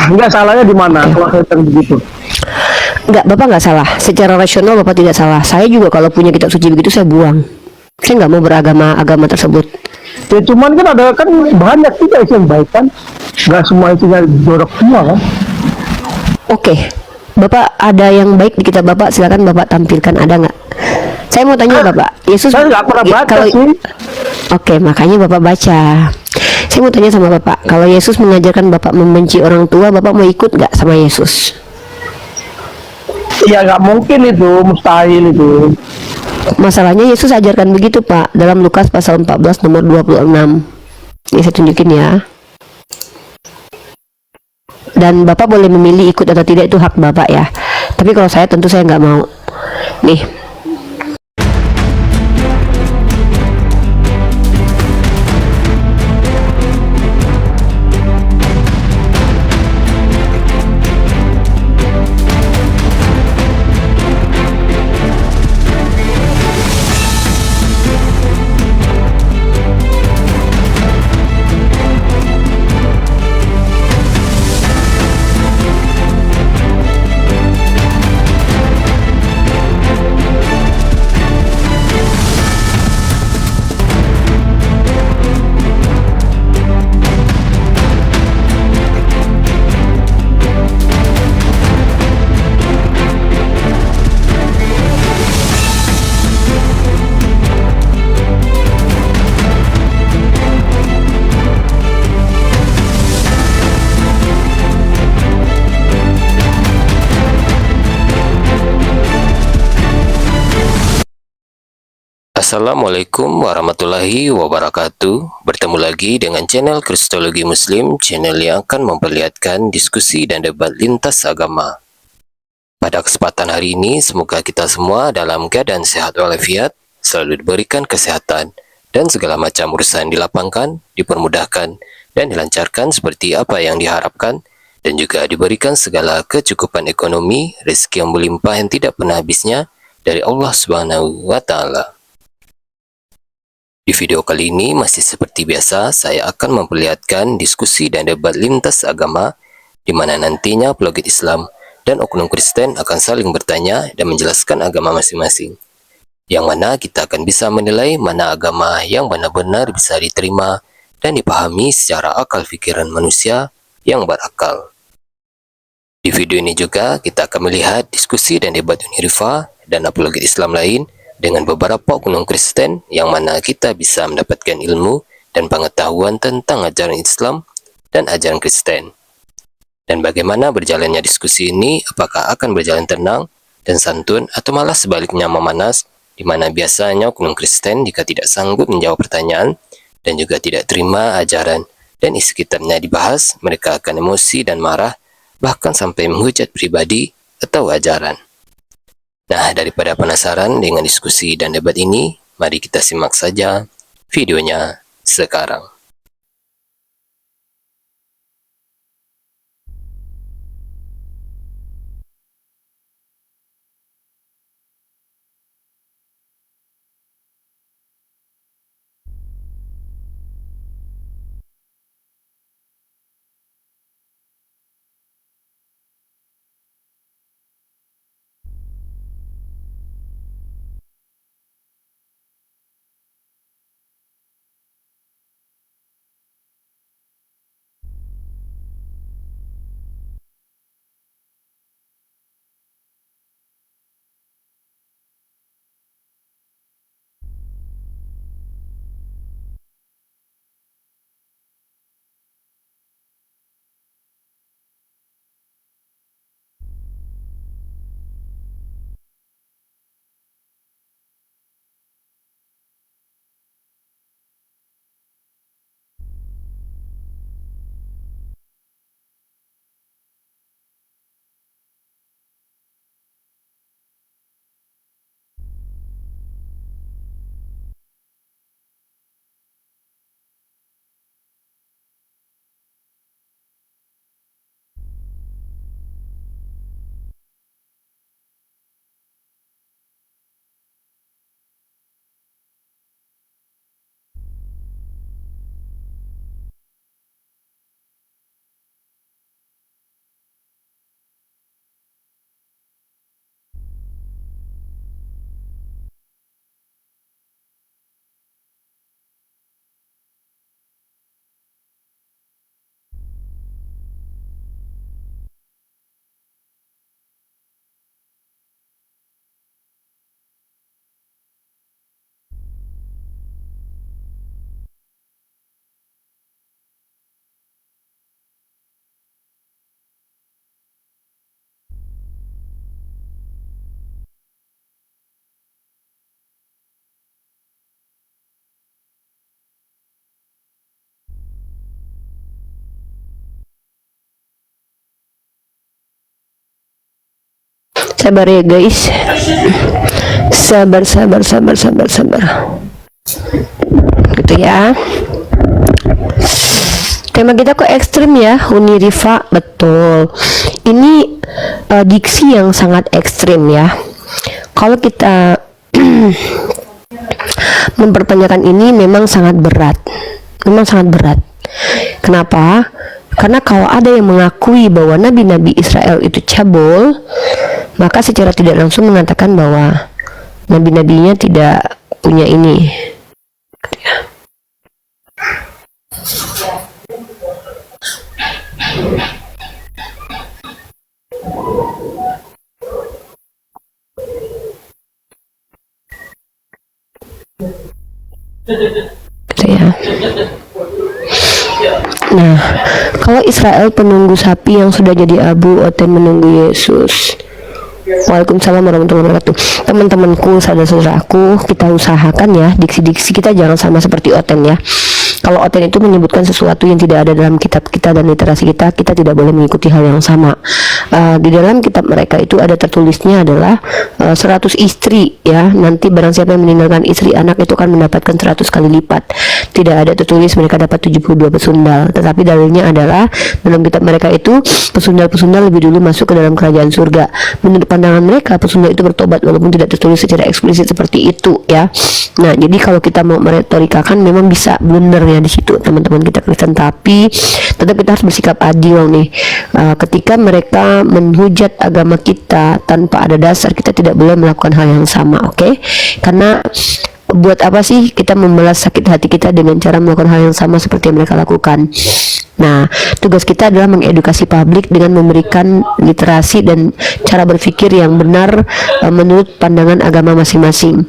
Nggak salahnya di mana Oke. kalau saya bilang begitu? Nggak, Bapak nggak salah. Secara rasional Bapak tidak salah. Saya juga kalau punya kitab suci begitu saya buang. Saya nggak mau beragama agama tersebut. Ya cuman kan ada kan banyak juga yang baik kan. Nggak semua isinya jorok semua kan. Oke, Bapak ada yang baik di kitab Bapak, silakan Bapak tampilkan, ada nggak? Saya mau tanya Bapak, Yesus Saya nggak pernah baca kalau sih. oke, makanya Bapak baca. Saya mau tanya sama Bapak, kalau Yesus mengajarkan Bapak membenci orang tua, Bapak mau ikut nggak sama Yesus? Ya nggak mungkin itu, mustahil itu. Masalahnya Yesus ajarkan begitu Pak, dalam Lukas pasal 14 nomor 26. Ini saya tunjukin ya. Dan Bapak boleh memilih ikut atau tidak, itu hak Bapak ya. Tapi kalau saya tentu saya nggak mau. Nih, Assalamualaikum warahmatullahi wabarakatuh. Bertemu lagi dengan channel Kristologi Muslim, channel yang akan memperlihatkan diskusi dan debat lintas agama. Pada kesempatan hari ini, semoga kita semua dalam keadaan sehat walafiat, selalu diberikan kesehatan, dan segala macam urusan dilapangkan, dipermudahkan, dan dilancarkan seperti apa yang diharapkan, dan juga diberikan segala kecukupan ekonomi, rezeki yang melimpah yang tidak pernah habisnya dari Allah Subhanahu wa Ta'ala. Di video kali ini masih seperti biasa, saya akan memperlihatkan diskusi dan debat lintas agama, di mana nantinya apologet Islam dan oknum Kristen akan saling bertanya dan menjelaskan agama masing-masing. Yang mana kita akan bisa menilai mana agama yang benar-benar bisa diterima dan dipahami secara akal pikiran manusia yang berakal. Di video ini juga kita akan melihat diskusi dan debat Unirifa dan apologet Islam lain dengan beberapa oknum Kristen yang mana kita bisa mendapatkan ilmu dan pengetahuan tentang ajaran Islam dan ajaran Kristen. Dan bagaimana berjalannya diskusi ini, apakah akan berjalan tenang dan santun atau malah sebaliknya memanas, di mana biasanya oknum Kristen jika tidak sanggup menjawab pertanyaan dan juga tidak terima ajaran dan isi kitabnya dibahas, mereka akan emosi dan marah, bahkan sampai menghujat pribadi atau ajaran. Nah, daripada penasaran dengan diskusi dan debat ini, mari kita simak saja videonya sekarang. Sabar ya guys. Sabar. Gitu ya. Tema kita kok ekstrim ya, Uni Rifa, betul. Ini diksi yang sangat ekstrim ya. Kalau kita mempertanyakan ini memang sangat berat. Kenapa? Karena kalau ada yang mengakui bahwa nabi-nabi Israel itu cabul, maka secara tidak langsung mengatakan bahwa nabi-nabinya tidak punya ini. Gitu ya. Nah, kalau Israel penunggu sapi yang sudah jadi abu, Oten menunggu Yesus. Waalaikumsalam warahmatullahi wabarakatuh. Teman-temanku, saudara-saudaraku, kita usahakan ya diksi-diksi kita jangan sama seperti Oten ya. Kalau Oten itu menyebutkan sesuatu yang tidak ada dalam kitab kita dan literasi kita, kita tidak boleh mengikuti hal yang sama. Di dalam kitab mereka itu ada tertulisnya adalah 100 istri ya. Nanti barang siapa yang meninggalkan istri anak itu akan mendapatkan 100 kali lipat. Tidak ada tertulis mereka dapat 72 pesundal. Tetapi dalilnya adalah dalam kitab mereka itu pesundal-pesundal lebih dulu masuk ke dalam kerajaan surga. Menurut pandangan mereka pesundal itu bertobat walaupun tidak tertulis secara eksplisit seperti itu ya. Nah, jadi kalau kita mau meretorikakan memang bisa blunder ya di situ teman-teman kita Kristen, tapi tetap kita harus bersikap adil nih. Ketika mereka menghujat agama kita tanpa ada dasar, kita tidak boleh melakukan hal yang sama, oke? Karena buat apa sih kita membalas sakit hati kita dengan cara melakukan hal yang sama seperti yang mereka lakukan? Nah, tugas kita adalah mengedukasi publik dengan memberikan literasi dan cara berpikir yang benar menurut pandangan agama masing-masing.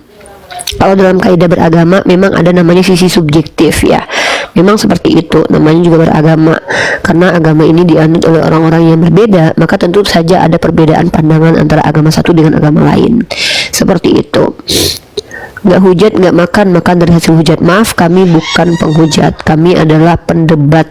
Kalau dalam kaidah beragama memang ada namanya sisi subjektif ya. Memang seperti itu, namanya juga beragama. Karena agama ini dianut oleh orang-orang yang berbeda, maka tentu saja ada perbedaan pandangan antara agama satu dengan agama lain. Seperti itu. Nggak hujat, nggak makan dari hasil hujat. Maaf, kami bukan penghujat, kami adalah pendebat.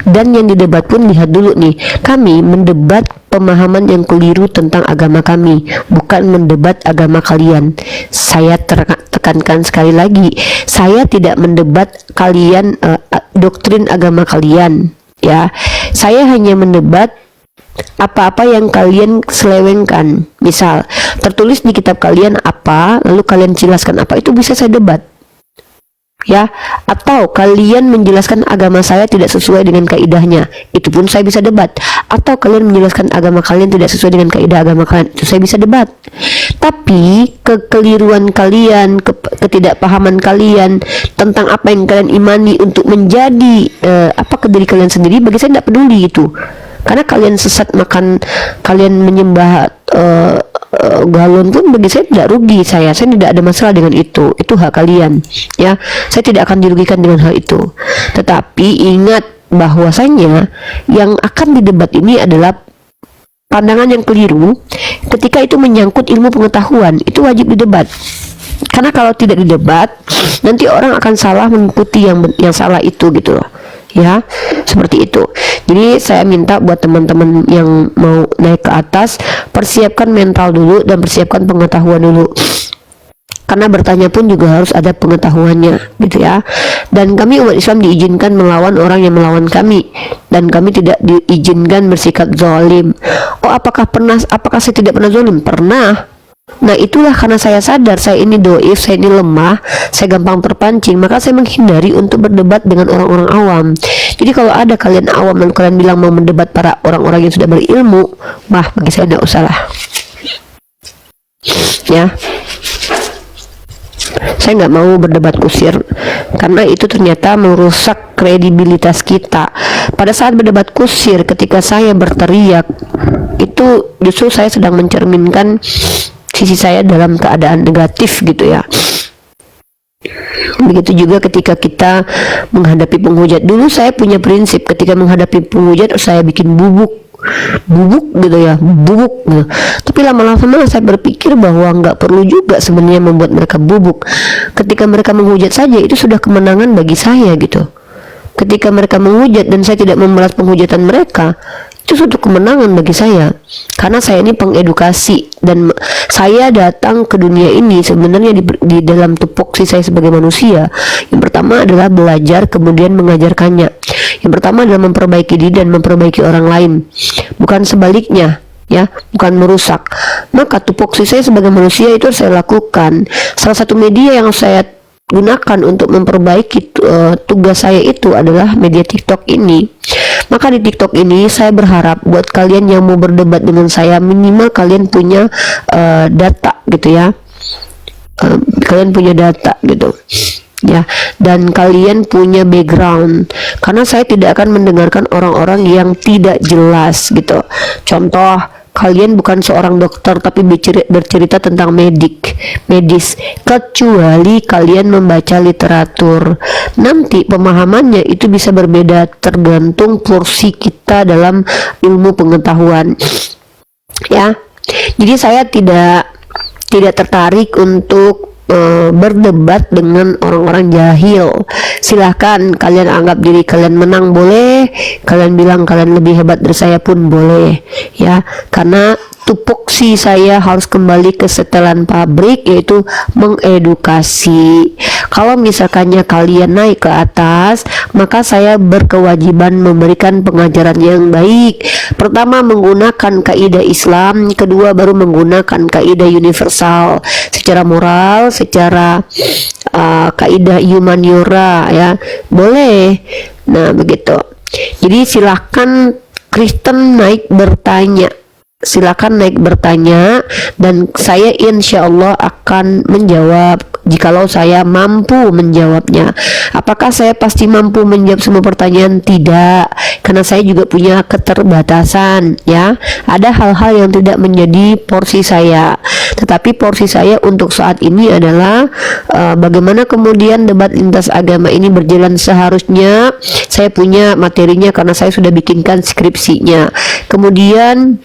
Dan yang didebat pun lihat dulu nih, kami mendebat pemahaman yang keliru tentang agama kami, bukan mendebat agama kalian. Saya tekankan sekali lagi, saya tidak mendebat kalian doktrin agama kalian ya. Saya hanya mendebat apa-apa yang kalian selewengkan. Misal tertulis di kitab kalian apa, lalu kalian jelaskan apa, itu bisa saya debat ya. Atau kalian menjelaskan agama saya tidak sesuai dengan kaidahnya, itu pun saya bisa debat. Atau kalian menjelaskan agama kalian tidak sesuai dengan kaidah agama kalian, itu saya bisa debat. Tapi kekeliruan kalian, ketidakpahaman kalian tentang apa yang kalian imani untuk menjadi ke diri kalian sendiri, bagi saya tidak peduli itu. Karena kalian sesat makan, kalian menyembah galon pun bagi saya tidak rugi. Saya tidak ada masalah dengan itu hak kalian ya. Saya tidak akan dirugikan dengan hal itu. Tetapi ingat bahwasanya yang akan didebat ini adalah pandangan yang keliru. Ketika itu menyangkut ilmu pengetahuan, itu wajib didebat. Karena kalau tidak didebat, nanti orang akan salah mengikuti yang salah itu gitu loh ya, seperti itu. Jadi saya minta buat teman-teman yang mau naik ke atas, persiapkan mental dulu dan persiapkan pengetahuan dulu. Karena bertanya pun juga harus ada pengetahuannya gitu ya. Dan kami umat Islam diizinkan melawan orang yang melawan kami, dan kami tidak diizinkan bersikap zalim. Apakah saya tidak pernah zalim? Pernah. Nah, itulah karena saya sadar saya ini doif, saya ini lemah, saya gampang terpancing, maka saya menghindari untuk berdebat dengan orang-orang awam. Jadi kalau ada kalian awam dan kalian bilang mau mendebat para orang-orang yang sudah berilmu, bagi saya tidak usah lah ya. Saya nggak mau berdebat kusir, karena itu ternyata merusak kredibilitas kita. Pada saat berdebat kusir, ketika saya berteriak, itu justru saya sedang mencerminkan sisi saya dalam keadaan negatif gitu ya. Begitu juga ketika kita menghadapi penghujat. Dulu saya punya prinsip, ketika menghadapi penghujat saya bikin bubuk gitu ya, bubuk gitu. Tapi lama-lama saya berpikir bahwa nggak perlu juga sebenarnya membuat mereka bubuk. Ketika mereka menghujat saja itu sudah kemenangan bagi saya gitu. Ketika mereka menghujat dan saya tidak membalas penghujatan mereka, itu suatu kemenangan bagi saya, karena saya ini pengedukasi dan saya datang ke dunia ini sebenarnya di dalam tupoksi saya sebagai manusia. Yang pertama adalah belajar, kemudian mengajarkannya. Yang pertama adalah memperbaiki diri dan memperbaiki orang lain, bukan sebaliknya, ya, bukan merusak. Maka tupoksi saya sebagai manusia itu saya lakukan. Salah satu media yang saya gunakan untuk memperbaiki tugas saya itu adalah media TikTok ini. Maka di TikTok ini saya berharap buat kalian yang mau berdebat dengan saya, minimal kalian punya data gitu ya, kalian punya data gitu ya, dan kalian punya background, karena saya tidak akan mendengarkan orang-orang yang tidak jelas gitu. Contoh, kalian bukan seorang dokter tapi bercerita tentang medis, kecuali kalian membaca literatur. Nanti pemahamannya itu bisa berbeda tergantung porsi kita dalam ilmu pengetahuan, ya. Jadi saya tidak tertarik untuk berdebat dengan orang-orang jahil. Silahkan kalian anggap diri kalian menang, boleh. Kalian bilang kalian lebih hebat dari saya pun boleh, ya. Karena tupoksi saya harus kembali ke setelan pabrik, yaitu mengedukasi. Kalau misalkannya kalian naik ke atas, maka saya berkewajiban memberikan pengajaran yang baik. Pertama menggunakan kaidah Islam, kedua baru menggunakan kaidah universal secara moral, secara kaidah humaniora, ya, boleh. Nah begitu. Jadi silakan Kristen naik bertanya, silakan naik bertanya, dan saya insya Allah akan menjawab jikalau saya mampu menjawabnya. Apakah saya pasti mampu menjawab semua pertanyaan? Tidak, karena saya juga punya keterbatasan, ya. Ada hal-hal yang tidak menjadi porsi saya, tetapi porsi saya untuk saat ini adalah bagaimana kemudian debat lintas agama ini berjalan seharusnya. Saya punya materinya karena saya sudah bikinkan skripsinya. Kemudian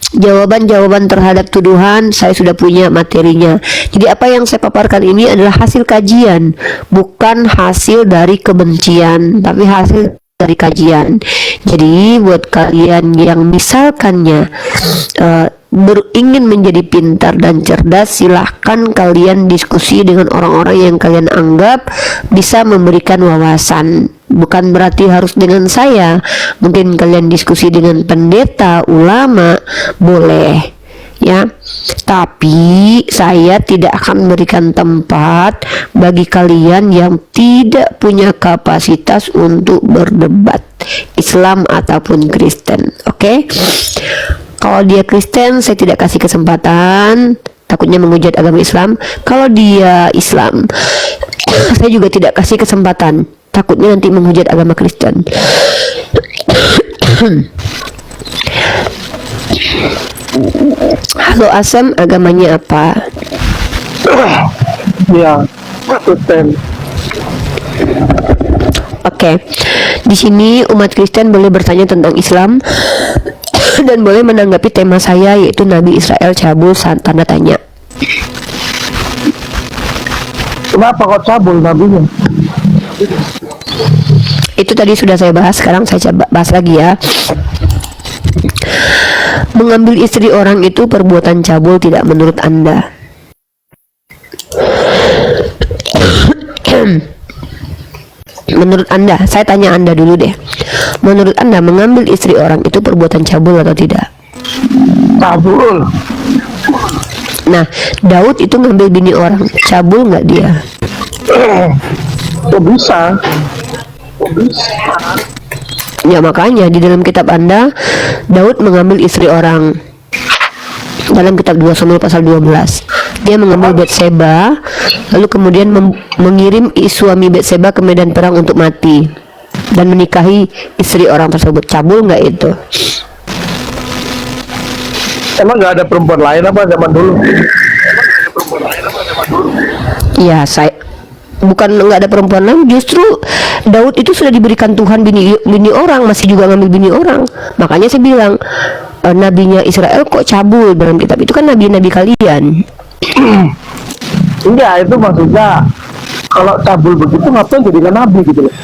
jawaban-jawaban terhadap tuduhan saya sudah punya materinya. Jadi apa yang saya paparkan ini adalah hasil kajian, bukan hasil dari kebencian, tapi hasil dari kajian. Jadi buat kalian yang misalkannya ingin menjadi pintar dan cerdas, silahkan kalian diskusi dengan orang-orang yang kalian anggap bisa memberikan wawasan. Bukan berarti harus dengan saya. Mungkin kalian diskusi dengan pendeta, ulama, boleh, ya. Tapi saya tidak akan memberikan tempat bagi kalian yang tidak punya kapasitas untuk berdebat Islam ataupun Kristen. Oke? Kalau dia Kristen, saya tidak kasih kesempatan, takutnya menghujat agama Islam. Kalau dia Islam, saya juga tidak kasih kesempatan, takutnya nanti menghujat agama Kristen. Halo Asam, agamanya apa? Ya, Kristen. Oke. Di sini umat Kristen boleh bertanya tentang Islam dan boleh menanggapi tema saya, yaitu Nabi Israel cabul saat tanda tanya. Kenapa kok cabul nabinya? Itu tadi sudah saya bahas, sekarang saya coba bahas lagi ya. Mengambil istri orang itu perbuatan cabul tidak menurut Anda? Menurut Anda, saya tanya Anda dulu deh. Menurut Anda mengambil istri orang itu perbuatan cabul atau tidak? Cabul. Nah, Daud itu ngambil bini orang, cabul nggak dia? Kok bisa? Ya makanya di dalam kitab Anda, Daud mengambil istri orang. Dalam kitab 2 Samuel pasal 12, dia mengambil Batseba, lalu kemudian mengirim suami Batseba ke medan perang untuk mati dan menikahi istri orang tersebut. Cabul nggak itu? Emang nggak ada perempuan lain apa zaman dulu? Ya, saya bukan nggak ada perempuan lain, justru Daud itu sudah diberikan Tuhan bini orang, masih juga ngambil bini orang. Makanya saya bilang, nabinya Israel kok cabul dalam kitab itu, kan nabi-nabi kalian. Enggak, itu maksudnya kalau cabul begitu ngapain jadikan nabi gitu loh.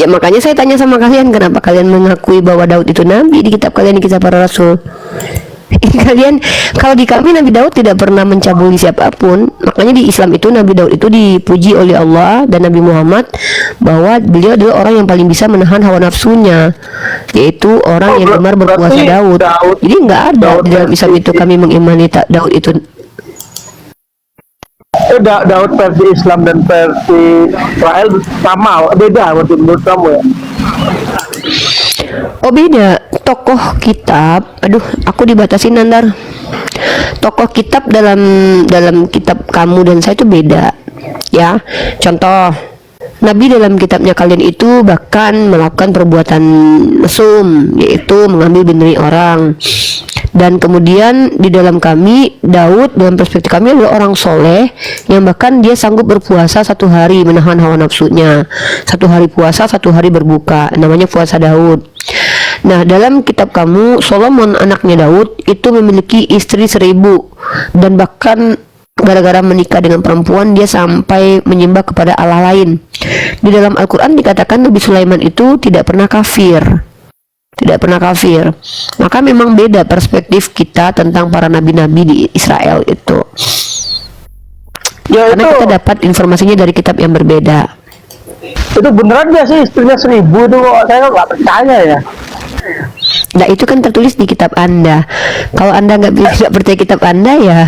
Ya makanya saya tanya sama kalian, kenapa kalian mengakui bahwa Daud itu nabi di kitab kalian, di kitab para rasul? Kalian, kalau di kami Nabi Daud tidak pernah mencabuli siapapun. Makanya di Islam itu Nabi Daud itu dipuji oleh Allah dan Nabi Muhammad bahwa beliau adalah orang yang paling bisa menahan hawa nafsunya, yaitu orang yang gemar berpuasa Daud. Jadi nggak ada di dalam Islam itu kami mengimani Daud itu. Daud versi Islam dan versi Israel sama, beda menurut kamu ya? Oh beda, tokoh kitab, aduh aku dibatasin Nandar. Tokoh kitab dalam kitab kamu dan saya itu beda. Ya, contoh Nabi dalam kitabnya kalian itu bahkan melakukan perbuatan mesum, yaitu mengambil binari orang. Dan kemudian di dalam kami, Daud dalam perspektif kami adalah orang soleh yang bahkan dia sanggup berpuasa 1 hari menahan hawa nafsunya, 1 hari puasa, 1 hari berbuka, namanya puasa Daud. Nah dalam kitab kamu, Solomon anaknya Daud itu memiliki istri 1000 dan bahkan gara-gara menikah dengan perempuan dia sampai menyembah kepada Allah lain. Di dalam Al-Quran dikatakan Nabi Sulaiman itu tidak pernah kafir. Tidak pernah kafir. Maka memang beda perspektif kita tentang para nabi-nabi di Israel itu. Ya, karena kita dapat informasinya dari kitab yang berbeda. Itu beneran gak sih istrinya 1000 itu? Saya nggak percaya ya. Nah itu kan tertulis di kitab Anda. Kalau Anda nggak percaya kitab Anda, ya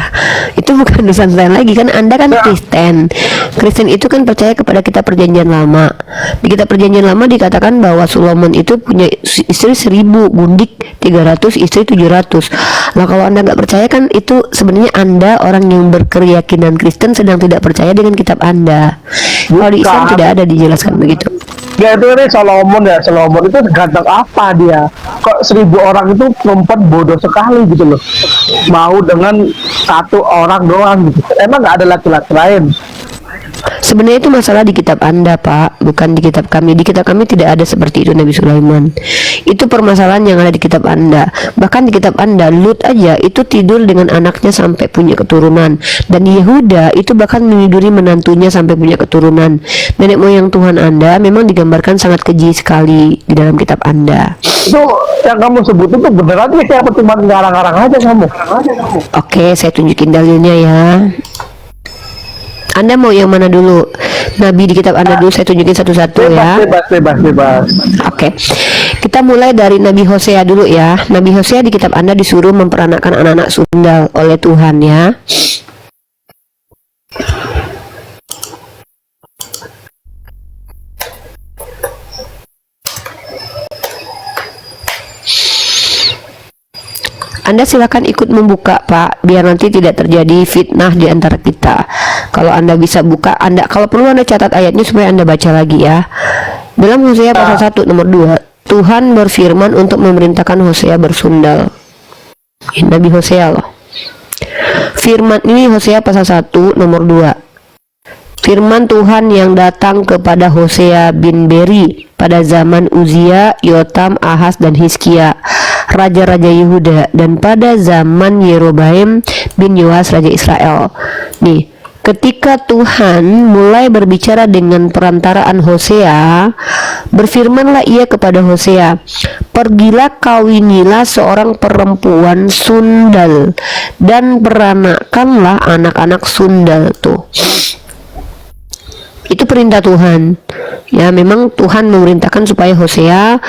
itu bukan urusan saya lagi. Kan Anda kan Kristen. Kristen itu kan percaya kepada kitab perjanjian lama. Di kitab perjanjian lama dikatakan bahwa Solomon itu punya istri 1000, gundik 300, istri 700. Nah kalau Anda nggak percaya, kan itu sebenarnya Anda orang yang berkeyakinan Kristen sedang tidak percaya dengan kitab Anda. Kalau di Islam tidak ada dijelaskan begitu. Ya itu ini Solomon ya, Solomon itu ganteng apa dia? Kok 1000 orang itu perempuan bodoh sekali gitu loh, mau dengan 1 orang doang gitu. Emang nggak ada laki-laki lain? Sebenarnya itu masalah di kitab Anda, Pak, bukan di kitab kami. Di kitab kami tidak ada seperti itu Nabi Sulaiman. Itu permasalahan yang ada di kitab Anda. Bahkan di kitab Anda, Lut aja itu tidur dengan anaknya sampai punya keturunan. Dan Yehuda itu bahkan meniduri menantunya sampai punya keturunan. Nenek moyang Tuhan Anda memang digambarkan sangat keji sekali di dalam kitab Anda. Itu yang kamu sebut itu beneran ya, kayak cuma ngarang-ngarang aja kamu? Oke, saya tunjukin dalilnya ya. Anda mau yang mana dulu? Nabi di kitab Anda dulu, saya tunjukin satu-satu ya. Bebas. Oke. Kita mulai dari Nabi Hosea dulu ya. Nabi Hosea di kitab Anda disuruh memperanakkan anak-anak sundal oleh Tuhan ya. Anda silakan ikut membuka, Pak, biar nanti tidak terjadi fitnah di antara kita. Kalau Anda bisa buka, kalau perlu Anda catat ayatnya supaya Anda baca lagi ya. Dalam Hosea pasal 1 nomor 2, Tuhan berfirman untuk memerintahkan Hosea bersundal. Nabi Hosea loh. Firman ini Hosea pasal 1 nomor 2. Firman Tuhan yang datang kepada Hosea bin Beri pada zaman Uzia, Yotam, Ahaz, dan Hizkia, raja-raja Yehuda, dan pada zaman Yeroboam bin Yoas, raja Israel. Nih, ketika Tuhan mulai berbicara dengan perantaraan Hosea, berfirmanlah ia kepada Hosea, pergilah kawinilah seorang perempuan sundal dan peranakkanlah anak-anak sundal. Tuh, itu perintah Tuhan ya. Memang Tuhan memerintahkan supaya Hosea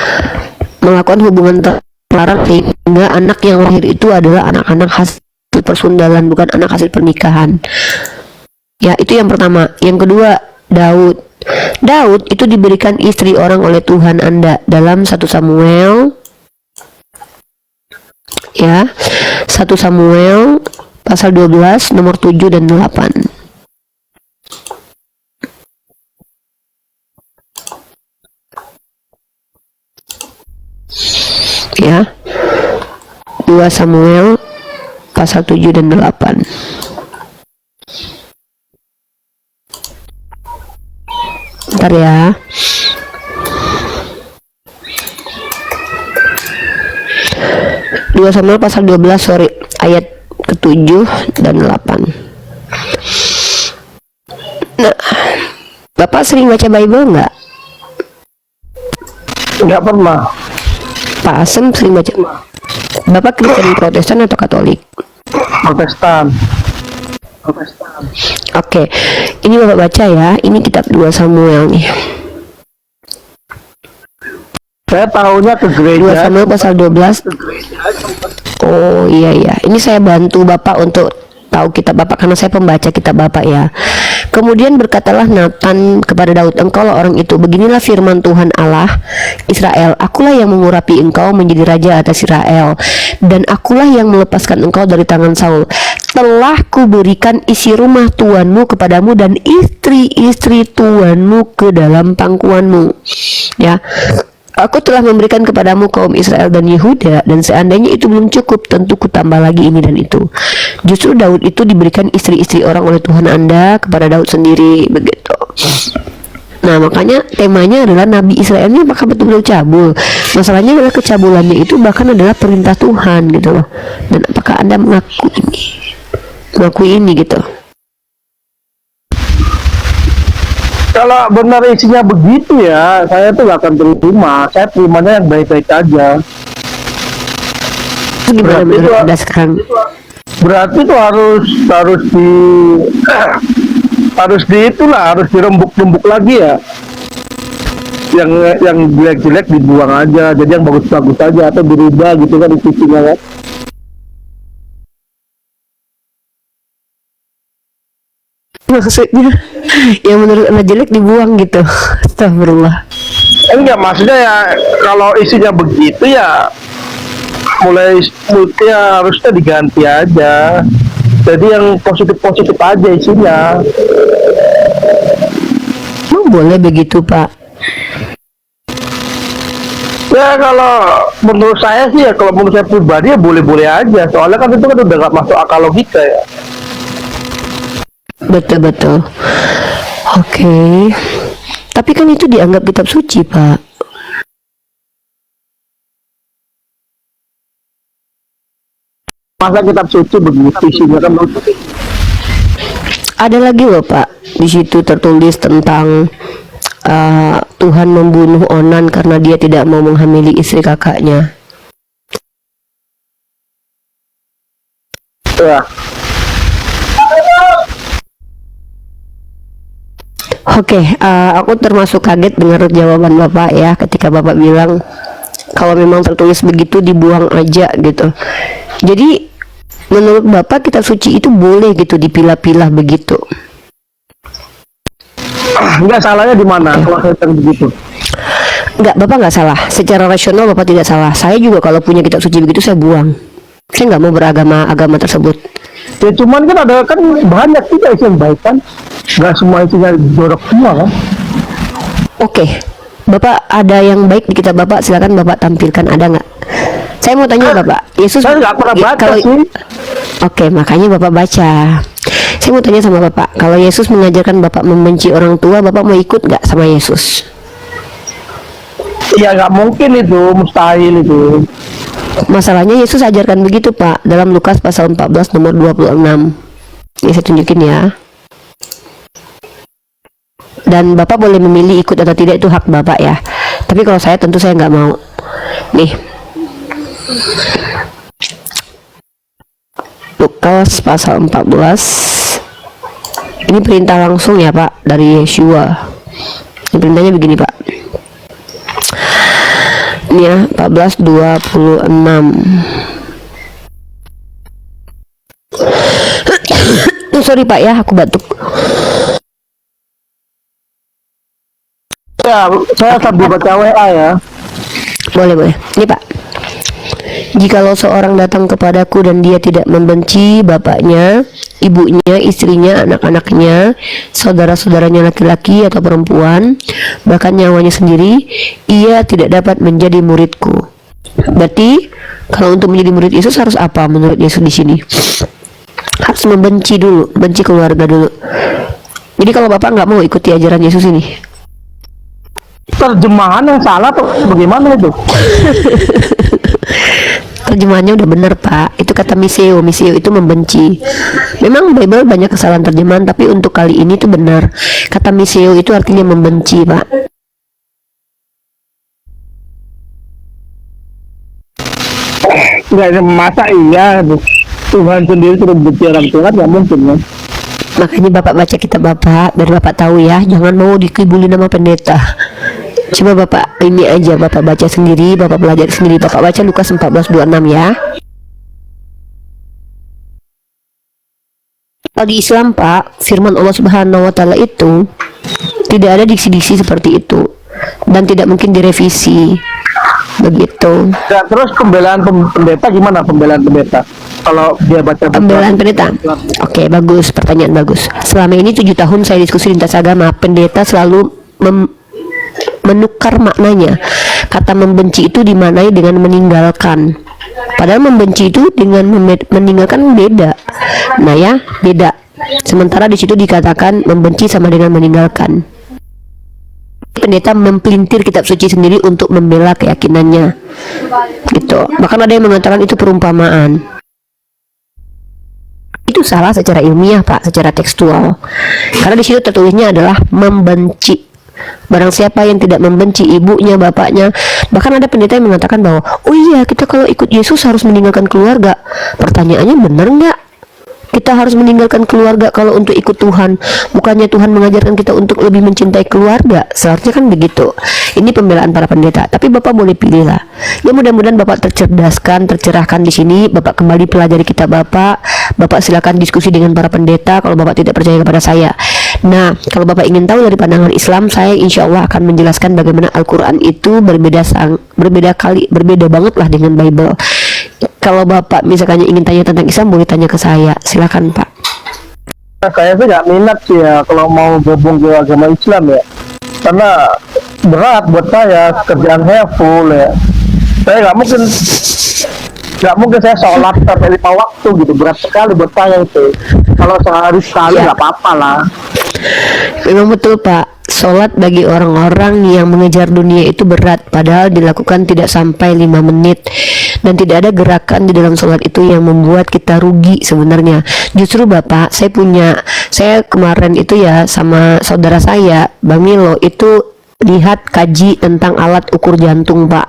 melakukan hubungan terlarang, sehingga anak yang lahir itu adalah anak-anak hasil persundalan, bukan anak hasil pernikahan ya. Itu yang pertama. Yang kedua, Daud itu diberikan istri orang oleh Tuhan Anda dalam 1 Samuel ya, 1 Samuel pasal 12 nomor 7 dan 8. Ya, 2 Samuel pasal 7 dan 8. Bentar ya. Dua Samuel pasal 12, ayat ke-7 dan 8. Nah, Bapak sering baca Bible nggak? Nggak pernah. Pak Asem sering baca. Bapak Kristen Protestan atau Katolik? Protestan. Oke, ini Bapak baca ya. Ini kitab 2 Samuel nih. Saya tahunya ke 2 gereja. Samuel pasal 12. Oh iya. Ini saya bantu Bapak untuk tahu kitab Bapak karena saya pembaca kitab Bapak ya. Kemudian berkatalah Nathan kepada Daud, engkaulah orang itu, beginilah firman Tuhan Allah Israel, akulah yang mengurapi engkau menjadi raja atas Israel, dan akulah yang melepaskan engkau dari tangan Saul. Telah kuberikan isi rumah tuanmu kepadamu dan istri-istri tuanmu ke dalam pangkuanmu. Ya, aku telah memberikan kepadamu kaum Israel dan Yehuda, dan seandainya itu belum cukup, tentu kutambah lagi ini dan itu. Justru Daud itu diberikan istri-istri orang oleh Tuhan Anda kepada Daud sendiri, begitu. Nah, makanya temanya adalah Nabi Israel ini apakah betul-betul cabul? Masalahnya adalah kecabulannya itu bahkan adalah perintah Tuhan gitu loh. Dan apakah Anda mengakui ini gitu? Kalau benar isinya begitu ya, saya tuh gak akan terima. Saya terimanya yang baik-baik aja. Gimana Berarti menurut itu- Anda sekarang? Berarti itu harus dirembuk-rembuk lagi ya. Yang jelek-jelek dibuang aja, jadi yang bagus-bagus aja atau dirubah gitu kan isinya kan. Maksudnya yang menurut Anda jelek dibuang gitu. Astagfirullah. Enggak, maksudnya ya kalau isinya begitu ya mulai harusnya diganti aja. Jadi yang positif-positif aja isinya. Emang boleh begitu Pak? Ya kalau menurut saya sih ya, kalau menurut saya pribadi ya boleh-boleh aja. Soalnya kan itu kan udah gak masuk akal logika ya. Betul. Oke. Tapi kan itu dianggap kitab suci Pak. Masa kitab suci begitu isinya kan. Ada lagi loh Pak. Di situ tertulis tentang Tuhan membunuh Onan karena dia tidak mau menghamili istri kakaknya. Ya. Oke, aku termasuk kaget dengar jawaban Bapak ya ketika Bapak bilang kalau memang tertulis begitu dibuang aja gitu. Jadi menurut Bapak kitab suci itu boleh gitu dipilah-pilah begitu? Enggak, salahnya di mana kalau saya bilang begitu? Enggak, Bapak nggak salah. Secara rasional Bapak tidak salah. Saya juga kalau punya kitab suci begitu saya buang. Saya nggak mau beragama tersebut. Ya cuman kan ada kan banyak juga isi yang baik kan. Nggak semua isinya jorok semua kan. Oke, Bapak ada yang baik di kitab Bapak, silakan Bapak tampilkan, ada nggak? Saya mau tanya Bapak, Yesus Saya nggak pernah baca sih. Oke, makanya Bapak baca. Saya mau tanya sama Bapak, kalau Yesus mengajarkan Bapak membenci orang tua, Bapak mau ikut nggak sama Yesus? Ya nggak mungkin itu, mustahil itu. Masalahnya Yesus ajarkan begitu Pak, dalam Lukas pasal 14 nomor 26. Ini saya tunjukin ya. Dan Bapak boleh memilih ikut atau tidak, itu hak Bapak ya. Tapi kalau saya tentu saya nggak mau. Nih, Lukas pasal 14. Ini perintah langsung ya Pak dari Yeshua. Ini perintahnya begini Pak. Ini ya 14:26. Sorry Pak ya, aku batuk. Ya, saya sambil baca WA ya. Boleh. Ini Pak. Jikalau seorang datang kepadaku dan dia tidak membenci bapaknya, ibunya, istrinya, anak-anaknya, saudara-saudaranya laki-laki atau perempuan, bahkan nyawanya sendiri, ia tidak dapat menjadi muridku. Berarti kalau untuk menjadi murid Yesus harus apa menurut Yesus di sini? Harus membenci dulu, benci keluarga dulu. Jadi kalau Bapak nggak mau ikuti ajaran Yesus ini, Terjemahan yang salah tuh bagaimana itu? terjemahannya udah bener Pak. Itu kata miseo itu membenci. Memang Bible banyak kesalahan terjemahan, tapi untuk kali ini tuh benar. Kata miseo itu artinya membenci Pak. Enggak, masa iya Tuhan sendiri suruh benci orang tua kan nggak mungkin kan. Makanya bapak baca kitab bapak, biar bapak tahu ya, jangan mau dikibulin sama pendeta. Coba bapak ini aja, bapak baca sendiri, bapak belajar sendiri, bapak baca Lukas 14:26 ya. Bagi Islam Pak, firman Allah Subhanahu wa Ta'ala itu tidak ada diksi-diksi seperti itu dan tidak mungkin direvisi begitu. Nah, terus pembelaan pendeta gimana, pembelaan pendeta kalau dia baca Pembelaan pendeta, oke, bagus, pertanyaan bagus. Selama ini 7 tahun saya diskusi lintas agama, pendeta selalu menukar maknanya. Kata membenci itu dimaknai dengan meninggalkan, padahal membenci itu dengan meninggalkan beda. Nah ya, beda. Sementara di situ dikatakan membenci sama dengan meninggalkan. Pendeta mempelintir kitab suci sendiri untuk membela keyakinannya, gitu. Bahkan ada yang mengatakan itu perumpamaan. Itu salah secara ilmiah Pak, secara tekstual. Karena di situ tertulisnya adalah membenci. Barang siapa yang tidak membenci ibunya, bapaknya. Bahkan ada pendeta yang mengatakan bahwa oh iya, kita kalau ikut Yesus harus meninggalkan keluarga. Pertanyaannya, benar nggak kita harus meninggalkan keluarga kalau untuk ikut Tuhan? Bukannya Tuhan mengajarkan kita untuk lebih mencintai keluarga? Seharusnya kan begitu. Ini pembelaan para pendeta. Tapi Bapak boleh pilih lah. Ya mudah-mudahan Bapak tercerdaskan, tercerahkan di sini. Bapak kembali pelajari kitab Bapak. Bapak silakan diskusi dengan para pendeta kalau Bapak tidak percaya kepada saya. Nah, kalau Bapak ingin tahu dari pandangan Islam, saya insya Allah akan menjelaskan bagaimana Al-Quran itu berbeda banget lah dengan Bible. Kalau Bapak misalkan ingin tanya tentang Islam, boleh tanya ke saya, silakan Pak. Saya sih nggak minat sih ya kalau mau gabung ke agama Islam ya, karena berat buat saya, kerjaan saya full ya. Saya nggak mungkin saya sholat sampai 5 waktu gitu, berat sekali buat saya itu. Kalau sehari sekali nggak apa-apa lah. Memang betul Pak, sholat bagi orang-orang yang mengejar dunia itu berat, padahal dilakukan tidak sampai 5 menit. Dan tidak ada gerakan di dalam sholat itu yang membuat kita rugi sebenarnya. Justru Bapak, saya kemarin itu ya sama saudara saya, Bang Milo, itu lihat kaji tentang alat ukur jantung Pak.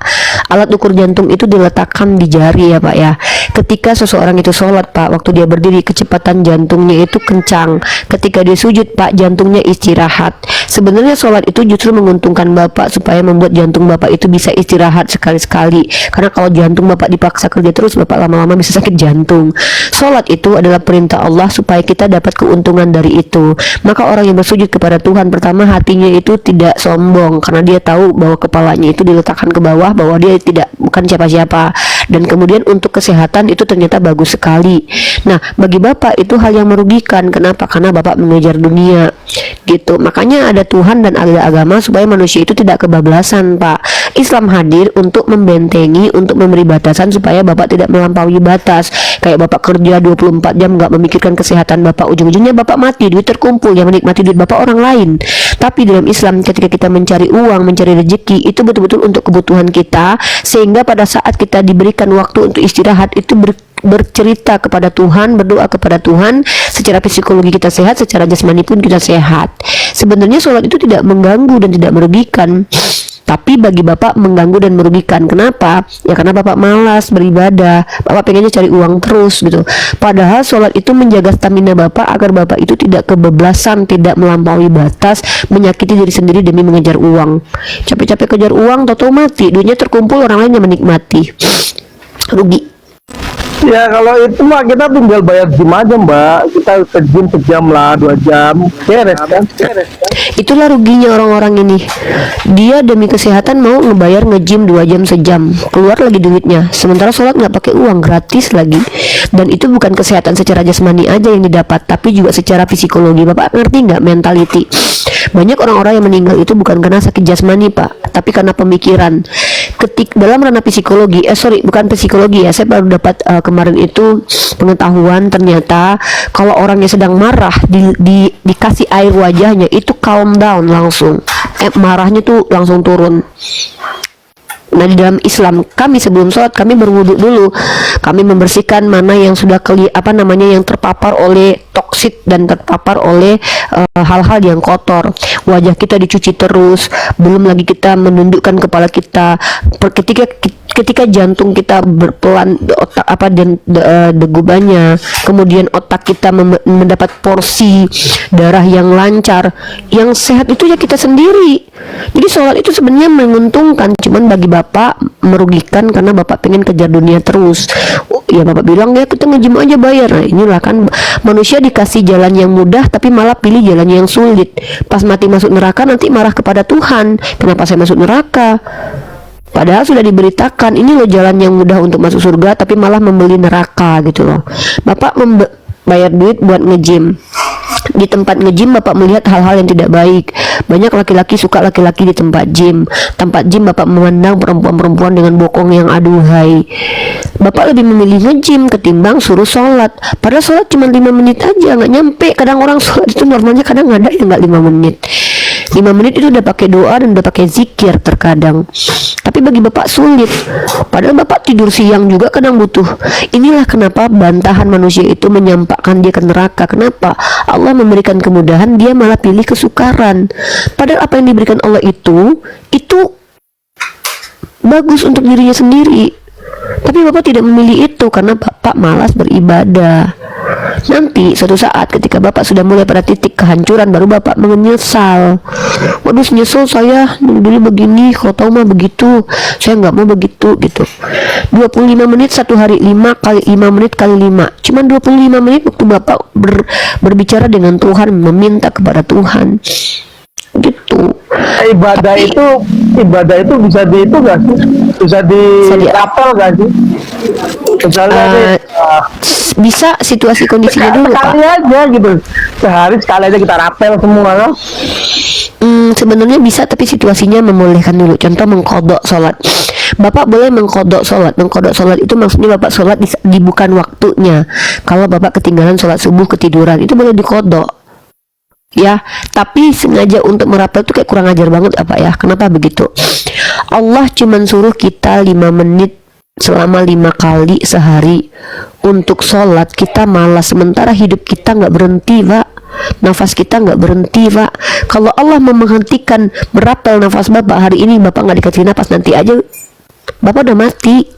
Alat ukur jantung itu diletakkan di jari ya Pak ya. Ketika seseorang itu sholat Pak, waktu dia berdiri kecepatan jantungnya itu kencang. Ketika dia sujud Pak, jantungnya istirahat. Sebenarnya sholat itu justru menguntungkan Bapak supaya membuat jantung Bapak itu bisa istirahat sekali-sekali. Karena kalau jantung Bapak dipaksa kerja terus, Bapak lama-lama bisa sakit jantung. Sholat itu adalah perintah Allah supaya kita dapat keuntungan dari itu. Maka orang yang bersujud kepada Tuhan, pertama hatinya itu tidak sombong, karena dia tahu bahwa kepalanya itu diletakkan ke bawah, bahwa dia bukan siapa-siapa. Dan kemudian untuk kesehatan itu ternyata bagus sekali. Nah, bagi Bapak itu hal yang merugikan. Kenapa? Karena Bapak mengejar dunia gitu. Makanya ada Tuhan dan ada agama supaya manusia itu tidak kebablasan Pak. Islam hadir untuk membentengi, untuk memberi batasan supaya Bapak tidak melampaui batas. Kayak Bapak kerja 24 jam nggak memikirkan kesehatan Bapak, ujung-ujungnya Bapak mati, duit terkumpul, yang menikmati duit Bapak orang lain. Tapi dalam Islam ketika kita mencari uang, mencari rezeki, itu betul-betul untuk kebutuhan kita, sehingga pada saat kita diberikan waktu untuk istirahat itu bercerita kepada Tuhan, berdoa kepada Tuhan. Secara psikologi kita sehat, secara jasmani pun kita sehat. Sebenarnya sholat itu tidak mengganggu dan tidak merugikan. Tapi bagi Bapak mengganggu dan merugikan. Kenapa? Ya karena Bapak malas beribadah, Bapak pengennya cari uang terus gitu. Padahal sholat itu menjaga stamina Bapak agar Bapak itu tidak kebablasan, tidak melampaui batas, menyakiti diri sendiri demi mengejar uang. Capek-capek kejar uang, tau-tau mati, duitnya terkumpul, orang lain yang menikmati. Rugi. Ya kalau itu mah kita tinggal bayar gym aja Mbak, kita ke gym sejam lah, 2 jam, beres kan? Itulah ruginya orang-orang ini. Dia demi kesehatan mau ngebayar nge-gym 2 jam sejam, keluar lagi duitnya. Sementara sholat nggak pakai uang, gratis lagi. Dan itu bukan kesehatan secara jasmani aja yang didapat, tapi juga secara psikologi. Bapak ngerti nggak mentality? Banyak orang-orang yang meninggal itu bukan karena sakit jasmani Pak, tapi karena pemikiran. Dalam ranah psikologi, bukan psikologi ya, saya baru dapat kemarin itu pengetahuan, ternyata kalau orangnya sedang marah dikasih air wajahnya itu calm down langsung, marahnya tuh langsung turun. Nah, di dalam Islam kami sebelum sholat kami berwudu dulu. Kami membersihkan mana yang sudah yang terpapar oleh toksit dan terpapar oleh hal-hal yang kotor. Wajah kita dicuci terus, belum lagi kita menundukkan kepala kita. Ketika jantung kita berpelan degubannya, kemudian otak kita mendapat porsi darah yang lancar, yang sehat itu ya kita sendiri. Jadi sholat itu sebenarnya menguntungkan, cuman bagi bapak merugikan karena bapak pengen kejar dunia terus. Ya bapak bilang ya kita nge-gym aja bayar. Nah inilah kan manusia dikasih jalan yang mudah tapi malah pilih jalan yang sulit. Pas mati masuk neraka nanti marah kepada Tuhan, kenapa saya masuk neraka? Padahal sudah diberitakan ini loh jalan yang mudah untuk masuk surga, tapi malah membeli neraka gitu loh. Bapak bayar duit buat nge-gym. Di tempat nge-gym bapak melihat hal-hal yang tidak baik. Banyak laki-laki suka laki-laki di tempat gym. Tempat gym bapak memandang perempuan-perempuan dengan bokong yang aduhai. Bapak lebih memilih nge-gym ketimbang suruh sholat. Padahal sholat cuma 5 menit aja, nggak nyampe. Kadang orang sholat itu normalnya kadang ada yang nggak 5 menit. 5 menit itu udah pakai doa dan udah pakai zikir terkadang. Tapi bagi bapak sulit. Padahal bapak tidur siang juga kadang butuh. Inilah kenapa bantahan manusia itu menyampakkan dia ke neraka. Kenapa? Allah memberikan kemudahan, dia malah pilih kesukaran. Padahal apa yang diberikan Allah itu bagus untuk dirinya sendiri. Tapi bapak tidak memilih itu karena bapak malas beribadah. Nanti suatu saat ketika bapak sudah mulai pada titik kehancuran, baru bapak menyesal. Waduh, nyesel saya dulu begini, kalau tahu mah begitu, saya nggak mau begitu gitu. 25 menit satu hari, 5 kali 5 menit kali 5, cuman 25 menit waktu bapak berbicara dengan Tuhan, meminta kepada Tuhan gitu. Ibadah itu bisa di itu nggak sih? Bisa dirapel nggak sih? Misalnya bisa situasi kondisinya dulu sekali Pak. aja gitu, sehari sekali aja kita rapel semua loh. Sebenarnya bisa, tapi situasinya membolehkan dulu. Contoh mengkodok sholat. Bapak boleh mengkodok sholat. Mengkodok sholat itu maksudnya bapak sholat di bukan waktunya. Kalau bapak ketinggalan sholat subuh ketiduran, itu boleh dikodok. Ya, tapi sengaja untuk merapel itu kayak kurang ajar banget apa ya? Kenapa begitu? Allah cuman suruh kita 5 menit selama 5 kali sehari untuk sholat. Kita malas, sementara hidup kita nggak berhenti Pak, nafas kita nggak berhenti Pak. Kalau Allah menghentikan merapel nafas bapak hari ini, bapak nggak dikasih nafas, nanti aja bapak udah mati.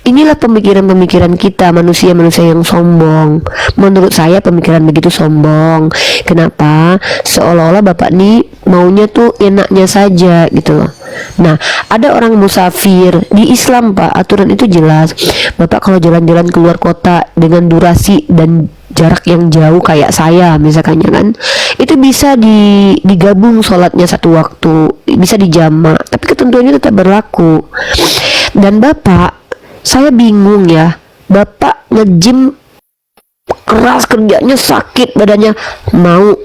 Inilah pemikiran-pemikiran kita, manusia-manusia yang sombong. Menurut saya pemikiran begitu sombong. Kenapa? Seolah-olah bapak nih maunya tuh enaknya saja gitu loh. Nah, ada orang musafir di Islam Pak, aturan itu jelas. Bapak kalau jalan-jalan keluar kota dengan durasi dan jarak yang jauh kayak saya misalkannya kan, itu bisa digabung sholatnya satu waktu, bisa dijamak, tapi ketentuannya tetap berlaku. Dan bapak, saya bingung ya, bapak nge-gym keras, kerjanya sakit badannya, mau,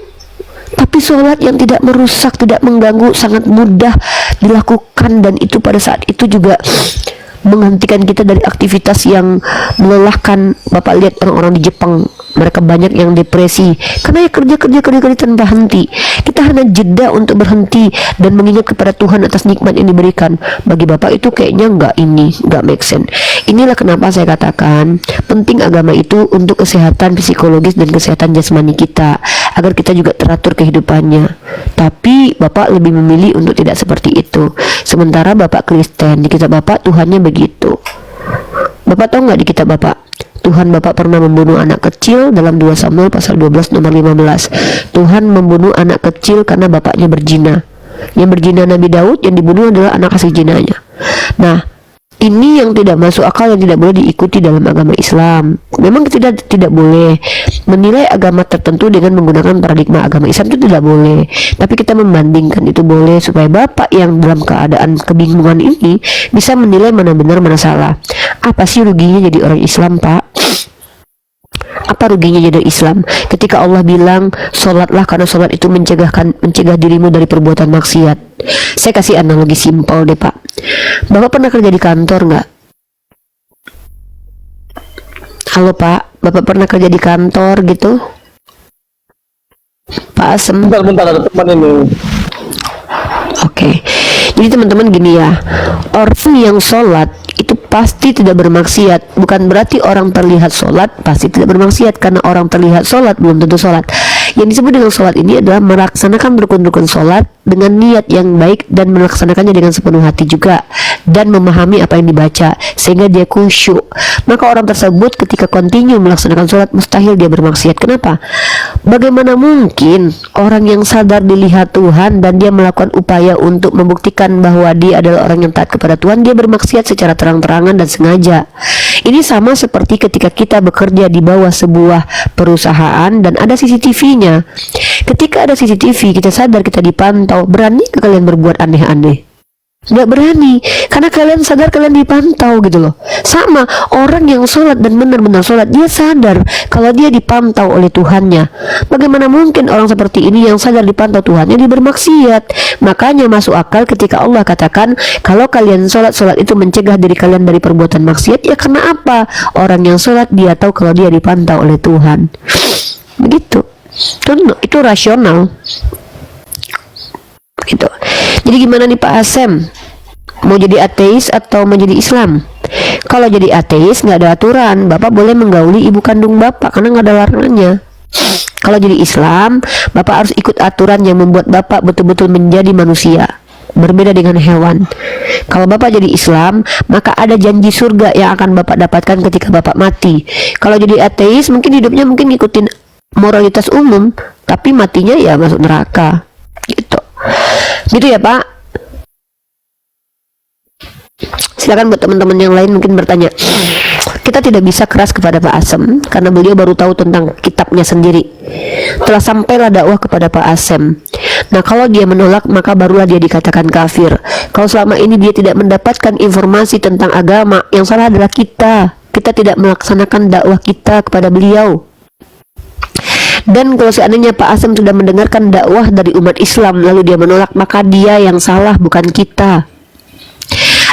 tapi sholat yang tidak merusak, tidak mengganggu, sangat mudah dilakukan. Dan itu pada saat itu juga menghentikan kita dari aktivitas yang melelahkan. Bapak lihat orang-orang di Jepang, mereka banyak yang depresi karena ya kerja tanpa henti. Kita hanya jeda untuk berhenti dan mengingat kepada Tuhan atas nikmat yang diberikan. Bagi bapak itu kayaknya nggak make sense. Inilah kenapa saya katakan penting agama itu untuk kesehatan psikologis dan kesehatan jasmani kita, agar kita juga teratur kehidupannya. Tapi bapak lebih memilih untuk tidak seperti itu. Sementara bapak Kristen, di kitab bapak Tuhannya begitu. Bapak tahu nggak di kitab bapak, Tuhan bapak pernah membunuh anak kecil dalam 2 Samuel pasal 12 nomor 15. Tuhan membunuh anak kecil karena bapaknya berzina. Yang berzina Nabi Daud, yang dibunuh adalah anak hasil zinanya. Nah, ini yang tidak masuk akal, yang tidak boleh diikuti dalam agama Islam. Memang kita tidak boleh menilai agama tertentu dengan menggunakan paradigma agama Islam, itu tidak boleh. Tapi kita membandingkan itu boleh, supaya bapak yang dalam keadaan kebingungan ini bisa menilai mana benar mana salah. Apa sih ruginya jadi orang Islam Pak? Apa ruginya jadi Islam ketika Allah bilang sholatlah karena sholat itu mencegah dirimu dari perbuatan maksiat? Saya kasih analogi simpel deh Pak. Bapak pernah kerja di kantor nggak? Halo Pak, Bapak pernah kerja di kantor gitu? Pak Asem. Bentar ada teman ini. Oke. Jadi teman-teman gini ya, orang yang sholat itu pasti tidak bermaksiat. Bukan berarti orang terlihat sholat pasti tidak bermaksiat, karena orang terlihat sholat belum tentu sholat. Yang disebut dengan sholat ini adalah melaksanakan rukun-rukun sholat dengan niat yang baik dan melaksanakannya dengan sepenuh hati juga, dan memahami apa yang dibaca sehingga dia khusyuk. Maka orang tersebut ketika continue melaksanakan sholat mustahil dia bermaksiat. Kenapa? Bagaimana mungkin orang yang sadar dilihat Tuhan dan dia melakukan upaya untuk membuktikan bahwa dia adalah orang yang taat kepada Tuhan, dia bermaksiat secara terang-terangan dan sengaja. Ini sama seperti ketika kita bekerja di bawah sebuah perusahaan dan ada CCTV-nya. Ketika ada CCTV, kita sadar kita dipantau, berani ke kalian berbuat aneh-aneh? Nggak berani, karena kalian sadar kalian dipantau gitu loh. Sama, orang yang sholat dan benar-benar sholat, dia sadar kalau dia dipantau oleh Tuhannya. Bagaimana mungkin orang seperti ini yang sadar dipantau Tuhannya, dia bermaksiat? Makanya masuk akal ketika Allah katakan kalau kalian sholat, sholat itu mencegah diri kalian dari perbuatan maksiat. Ya karena apa? Orang yang sholat dia tahu kalau dia dipantau oleh Tuhan. Begitu. Itu rasional gitu. Jadi gimana nih Pak Asem, mau jadi ateis atau mau jadi Islam? Kalau jadi ateis nggak ada aturan, Bapak boleh menggauli ibu kandung Bapak karena nggak ada larangannya. Kalau jadi Islam, Bapak harus ikut aturan yang membuat Bapak betul-betul menjadi manusia, berbeda dengan hewan. Kalau Bapak jadi Islam, maka ada janji surga yang akan Bapak dapatkan ketika Bapak mati. Kalau jadi ateis, mungkin hidupnya mungkin ngikutin moralitas umum, tapi matinya ya masuk neraka gitu. Gitu ya Pak. Silakan buat teman-teman yang lain mungkin bertanya. Kita tidak bisa keras kepada Pak Asem karena beliau baru tahu tentang kitabnya sendiri. Telah sampailah dakwah kepada Pak Asem. Nah kalau dia menolak maka barulah dia dikatakan kafir. Kalau selama ini dia tidak mendapatkan informasi tentang agama, yang salah adalah kita. Kita tidak melaksanakan dakwah kita kepada beliau. Dan kalau seandainya Pak Asem sudah mendengarkan dakwah dari umat Islam lalu dia menolak, maka dia yang salah, bukan kita.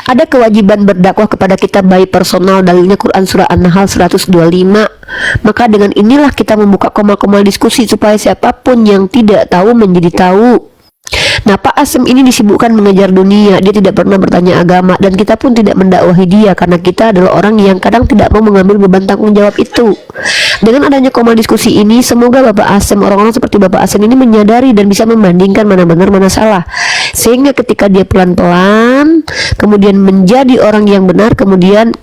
Ada kewajiban berdakwah kepada kita baik personal, dalilnya Quran surah An-Nahl 125. Maka dengan inilah kita membuka koma-koma diskusi supaya siapapun yang tidak tahu menjadi tahu. Nah Pak Asem ini disibukkan mengejar dunia, dia tidak pernah bertanya agama, dan kita pun tidak mendakwahi dia karena kita adalah orang yang kadang tidak mau mengambil beban tanggung jawab itu. Dengan adanya koma diskusi ini, semoga Bapak Asem, orang-orang seperti Bapak Asem ini menyadari dan bisa membandingkan mana benar mana salah, sehingga ketika dia pelan-pelan kemudian menjadi orang yang benar, kemudian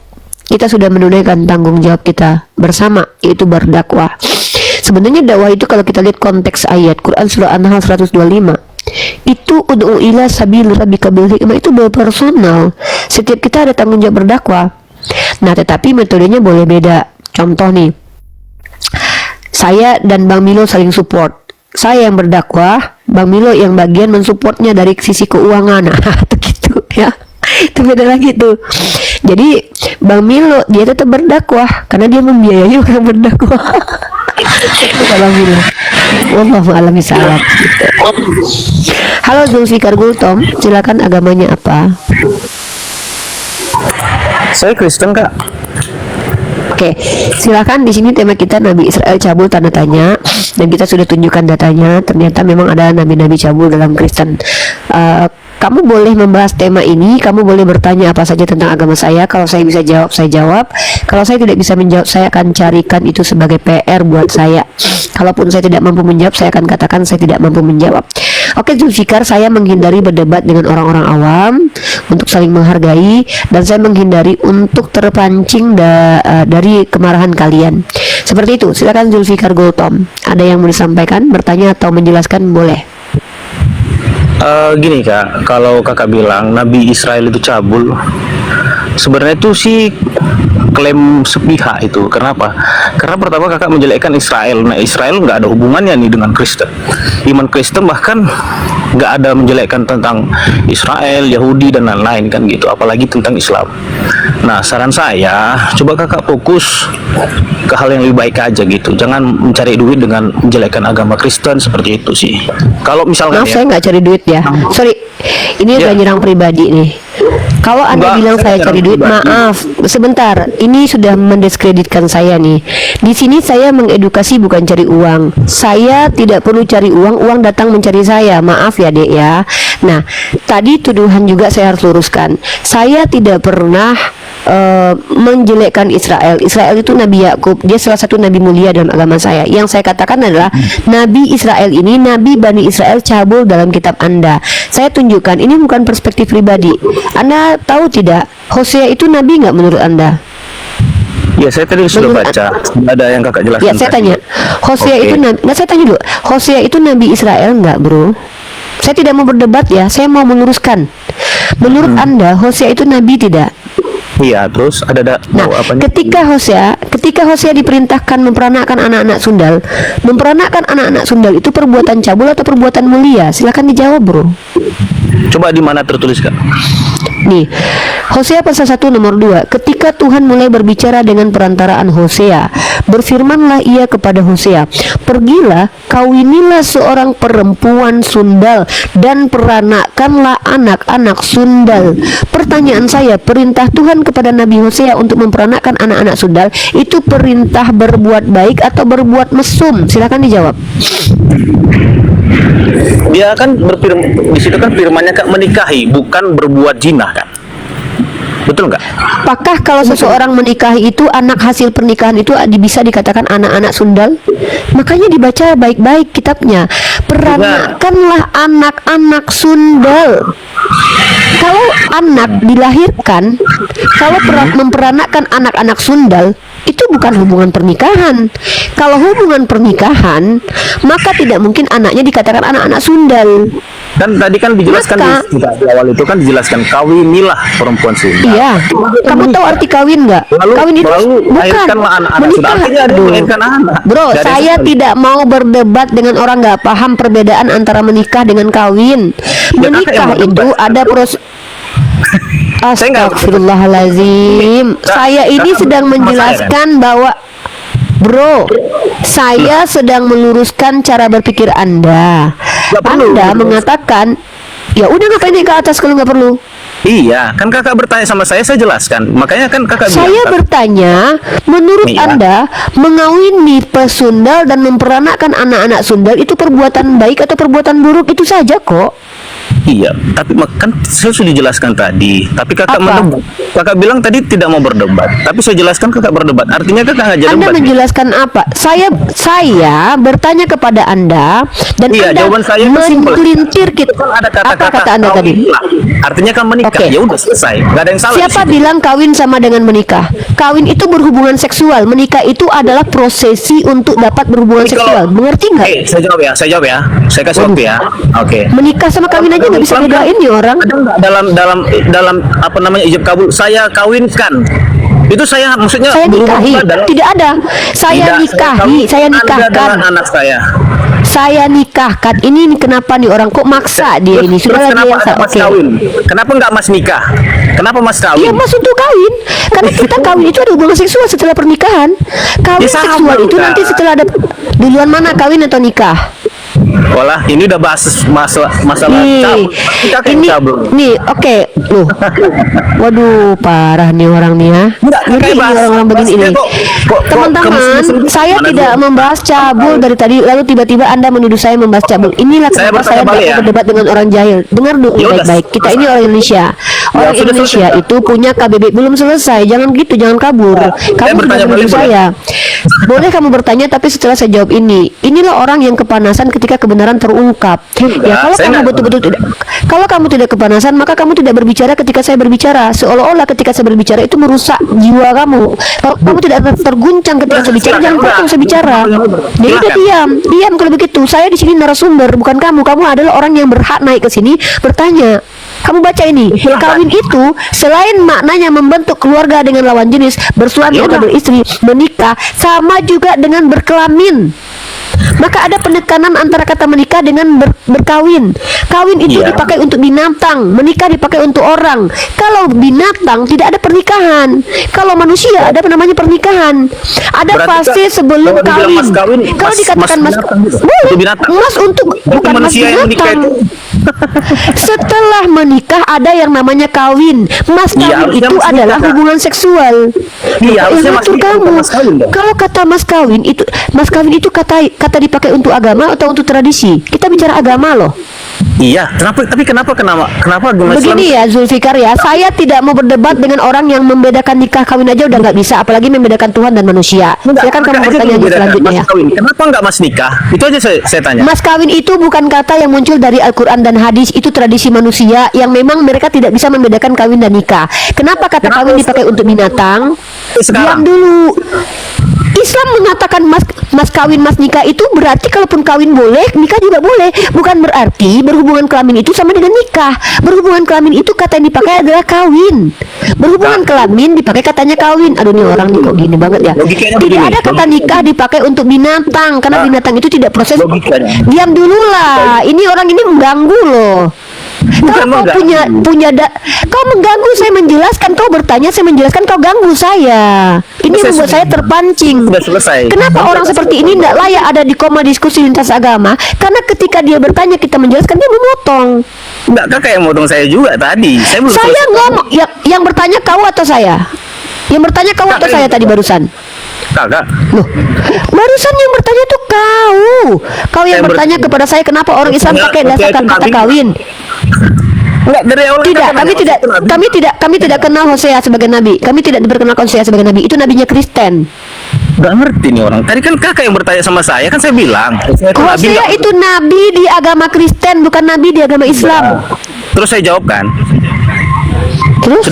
kita sudah menunaikan tanggung jawab kita bersama, yaitu berdakwah. Sebenarnya dakwah itu kalau kita lihat konteks ayat Quran surah An-Nahl 125 itu ud'u ila sabil rabbika bil hikmah, itu personal. Setiap kita ada tanggung jawab berdakwah. Nah tetapi metodenya boleh beda. Contoh nih, saya dan Bang Milo saling support. Saya yang berdakwah, Bang Milo yang bagian mensupportnya dari sisi keuangan. Nah begitu ya, itu beda lagi tuh. Jadi Bang Milo dia tetap berdakwah karena dia membiayai orang berdakwah. Bang Milo, wallahu a'lam bishawab gitu. Halo Zulfikar Gultom, silakan agamanya apa? Saya Kristen Kak. Oke, silakan. Di sini tema kita Nabi Israel cabul tanda tanya, dan kita sudah tunjukkan datanya. Ternyata memang ada nabi-nabi cabul dalam Kristen. Kamu boleh membahas tema ini, kamu boleh bertanya apa saja tentang agama saya. Kalau saya bisa jawab, saya jawab. Kalau saya tidak bisa menjawab, saya akan carikan itu sebagai PR buat saya. Kalaupun saya tidak mampu menjawab, saya akan katakan saya tidak mampu menjawab. Oke Zulfikar, saya menghindari berdebat dengan orang-orang awam untuk saling menghargai, dan saya menghindari untuk terpancing dari kemarahan kalian. Seperti itu. Silakan Zulfikar Gultom. Ada yang mau disampaikan, bertanya atau menjelaskan, boleh. Gini Kak, kalau Kakak bilang Nabi Israel itu cabul, sebenarnya itu sih klaim sepihak itu. Kenapa? Karena pertama Kakak menjelekkan Israel. Nah Israel nggak ada hubungannya nih dengan Kristen. Iman Kristen bahkan nggak ada menjelekkan tentang Israel, Yahudi dan lain-lain kan gitu, apalagi tentang Islam. Nah saran saya, coba Kakak fokus ke hal yang lebih baik aja gitu. Jangan mencari duit dengan menjelekkan agama Kristen seperti itu sih. Kalau misalkan Maaf, saya nggak cari duit ya. Sorry, ini udah nyerang pribadi nih. Kalau Anda Enggak, bilang saya saya jarang cari duit, pribadi. maaf, sebentar. Ini sudah mendiskreditkan saya nih. Di sini saya mengedukasi bukan cari uang. Saya tidak perlu cari uang, uang datang mencari saya. Maaf ya, Dek ya. Nah, tadi tuduhan juga saya harus luruskan. Saya tidak pernah menjelekkan Israel. Israel itu Nabi Yakub, dia salah satu nabi mulia dalam agama saya. Yang saya katakan adalah Nabi Israel ini, Nabi Bani Israel cabul dalam kitab Anda. Saya tunjukkan, ini bukan perspektif pribadi. Anda tahu tidak, Hosea itu nabi nggak menurut Anda? Ya, saya tadi sudah Menurut baca. Ada yang kakak jelaskan. Ya, saya tadi. tanya, Hosea Oke. itu nabi, nah saya tanya dulu, Hosea itu nabi Israel nggak, bro? Saya tidak mau berdebat ya, saya mau meluruskan. Menurut Anda, Hosea itu nabi tidak? Iya, terus ada Nah, apanya? ketika Hosea diperintahkan memperanakan anak-anak sundal, memperanakan anak-anak sundal itu perbuatan cabul atau perbuatan mulia? Silakan dijawab, bro. Coba di mana tertulis, Kak? Nih, Hosea pasal 1 nomor 2. Ketika Tuhan mulai berbicara dengan perantaraan Hosea, berfirmanlah ia kepada Hosea, pergilah, kawinilah seorang perempuan sundal dan peranakanlah anak-anak sundal. Pertanyaan saya, perintah Tuhan kepada Nabi Hosea untuk memperanakan anak-anak sundal itu perintah berbuat baik atau berbuat mesum? Silakan dijawab. Dia kan di situ kan firmannya, Kak, menikahi, bukan berbuat zina, kan? Betul nggak? Apakah kalau seseorang menikahi itu anak hasil pernikahan itu bisa dikatakan anak-anak sundal? Makanya dibaca baik-baik kitabnya. Peranakanlah anak-anak sundal. Kalau anak dilahirkan, kalau memperanakan anak-anak sundal itu bukan hubungan pernikahan. Kalau hubungan pernikahan, maka tidak mungkin anaknya dikatakan anak-anak sundal. Kan tadi kan dijelaskan di awal itu kan dijelaskan kawinilah perempuan sundal. Iya, kamu tahu arti kawin nggak? Kawin itu bukan lahirkanlah anak-anak sundal. menikah. Artinya ada yang melahirkan anak. Bro, Nggak ada yang saya sekali. tidak mau berdebat dengan orang nggak paham perbedaan antara menikah dengan kawin. Ya, kakak yang Menikah berdebat. itu ada proses. Saya nggak- Astagfirullahalazim. Saya ini Kakak sedang sama saya, menjelaskan bahwa Bro, saya sedang meluruskan cara berpikir Anda. Nggak perlu. Anda mengatakan, ya udah ngapain naik ke atas kalau nggak perlu? Iya, kan kakak bertanya sama saya jelaskan. Makanya kan kakak Saya bilang, bertanya, menurut Iya. Anda, mengawini pesundal dan memperanakan anak-anak sundal itu perbuatan baik atau perbuatan buruk? Itu saja kok. iya, tapi kan saya sudah jelaskan tadi. Tapi kakak Apa? mendebat. Kakak bilang tadi tidak mau berdebat. Tapi saya jelaskan kakak berdebat. Artinya kakak ngajak Anda debat. menjelaskan apa? Saya bertanya kepada Anda dan Iya, Anda jawaban saya itu simpel. menggelintir kita. Kan ada Apa kata-kata kata Anda tadi? kawinilah. Artinya kan menikah. Oke. Ya udah selesai. Gak ada yang salah. di Siapa situ. bilang kawin sama dengan menikah? Kawin itu berhubungan seksual. Menikah itu adalah prosesi untuk dapat berhubungan Jadi kalau- seksual. Mengerti nggak? Oke, saya jawab ya. Saya kasih waktu ya. Oke. Menikah sama kawin aja nggak bisa bedain nih orang. Ada nggak dalam apa namanya ijab kabul saya kawinkan? Itu saya maksudnya Saya nikahi. berhubungan dalam- Tidak ada. Saya Tidak, nikahi. Saya Anda adalah nikahkan. anak saya. Saya nikahkan. Ini kenapa nih orang kok maksa dia ini? Terus Sudahlah dia kenapa yang ada salah. mas Oke. kawin? Kenapa nggak mas nikah? Kenapa mas kawin? Iya mas untuk kawin. Karena kita kawin itu ada hubungan seksual setelah pernikahan. Kawin Ya, sama, seksual itu Kak. nanti setelah ada duluan mana kawin atau nikah? Walah, ini udah bahas masalah Nih, cabul. Kita kan ini cabul. nih, oke, loh, waduh, parah nih orang nih ya. Enggak, Ngerti kayak ini bahas- orang-orang begini bahasnya ini. kok Teman-teman, kemes-kemes saya gimana tidak tuh? membahas cabul dari tadi, lalu tiba-tiba Anda menuduh saya membahas cabul. Inilah Saya kenapa bertanya saya balik tidak ya. berdebat dengan orang jahil. Dengar dulu Ya udah, baik-baik. Kita ini selesai. orang Indonesia. Orang sudah Indonesia selesai. itu punya KBB belum selesai. Jangan gitu, jangan kabur. Kamu sudah bertanya menuduh balik, boleh? saya. Boleh kamu bertanya, tapi setelah saya jawab ini, inilah orang yang kepanasan ketika kebenaran terungkap. Ya kalau saya kamu nggak- betul-betul tidak, kalau kamu tidak kepanasan, maka kamu tidak berbicara ketika saya berbicara. Seolah-olah ketika saya berbicara itu merusak jiwa kamu. Kalau kamu tidak terguncang ketika saya bicara, jangan potong saya bicara. Jadi udah diam kalau begitu. Saya di sini narasumber, bukan kamu. Kamu adalah orang yang berhak naik ke sini bertanya. Kamu baca ini, kawin itu selain maknanya membentuk keluarga dengan lawan jenis, bersuami Ya atau udah. beristri, menikah, sama juga dengan berkelamin. Maka ada penekanan antara kata menikah dengan berkawin. Kawin itu Iya. dipakai untuk binatang, menikah dipakai untuk orang. Kalau binatang tidak ada pernikahan. Kalau manusia ada namanya pernikahan. Ada Berarti, fase Kak, sebelum kalau dibilang kawin. mas kawin, Kalau mas- dikatakan mas mas, binatang gitu? boleh. Untuk binatang? Mas untuk Berarti bukan mas manusia yang menikah binatang. itu- Setelah menikah ada yang namanya kawin. Mas Iya, kawin harusnya itu mas nikah, adalah Kak. hubungan seksual. Iya, harusnya Yang mas ngatur nikah, kamu. bukan mas kawin dong. Kalau kata mas kawin itu kata dipakai untuk agama atau untuk tradisi? Kita bicara agama loh. Iya, kenapa agama Islam? Begini ya Zulfikar ya, saya tidak mau berdebat dengan orang yang membedakan nikah kawin aja udah nggak bisa, apalagi membedakan Tuhan dan manusia. Enggak, Silakan kamu aja bertanya dulu bedakan, selanjutnya mas ya. kawin. Kenapa enggak mas nikah? Itu aja saya tanya. Mas kawin itu bukan kata yang muncul dari Al-Quran dan hadis. Itu tradisi manusia yang memang mereka tidak bisa membedakan kawin dan nikah. Kenapa kata Kenapa kawin dipakai untuk binatang? Sekarang? Diam dulu. Islam mengatakan mas kawin mas nikah itu berarti kalaupun kawin boleh, nikah juga boleh. Bukan berarti berhubungan kelamin itu sama dengan nikah. Berhubungan kelamin itu kata yang dipakai adalah kawin. Berhubungan kelamin dipakai katanya kawin. Aduh nih orang nih kok gini banget ya. Logikanya Tidak begini. ada kata nikah dipakai untuk binatang karena binatang itu tidak proses. Logikanya. Diam dulu lah. Ini orang ini mengganggu loh. Bukan Kalau kau mengganggu. kau mengganggu saya menjelaskan, kau bertanya saya menjelaskan, kau ganggu saya. Ini Saya membuat sudah- saya terpancing. sudah selesai. Kenapa orang seperti ini tidak layak ada di koma diskusi lintas agama? Karena ketika dia bertanya kita menjelaskan dia memotong. Enggak, kakak yang motong saya juga tadi. Saya belum Saya selesai. ngomong yang bertanya kau atau saya? Yang bertanya kau atau saya tadi barusan? Kakak. Loh, barusan yang bertanya tuh kau. Kau yang Saya bertanya kepada saya kenapa orang Islam Enggak, pakai dasar saya itu kata Nabi. kawin. Enggak, dari awal Tidak, kakak nanya, maksudnya Nabi. kami tidak kenal Hosea sebagai nabi. Kami tidak diperkenalkan Hosea sebagai nabi. Itu nabinya Kristen. Nggak ngerti nih orang. Tadi kan kakak yang bertanya sama saya, kan saya bilang. Saya itu Nabi, Hosea nggak- itu nabi di agama Kristen, bukan nabi di agama Islam. Terus saya jawab kan. Terus?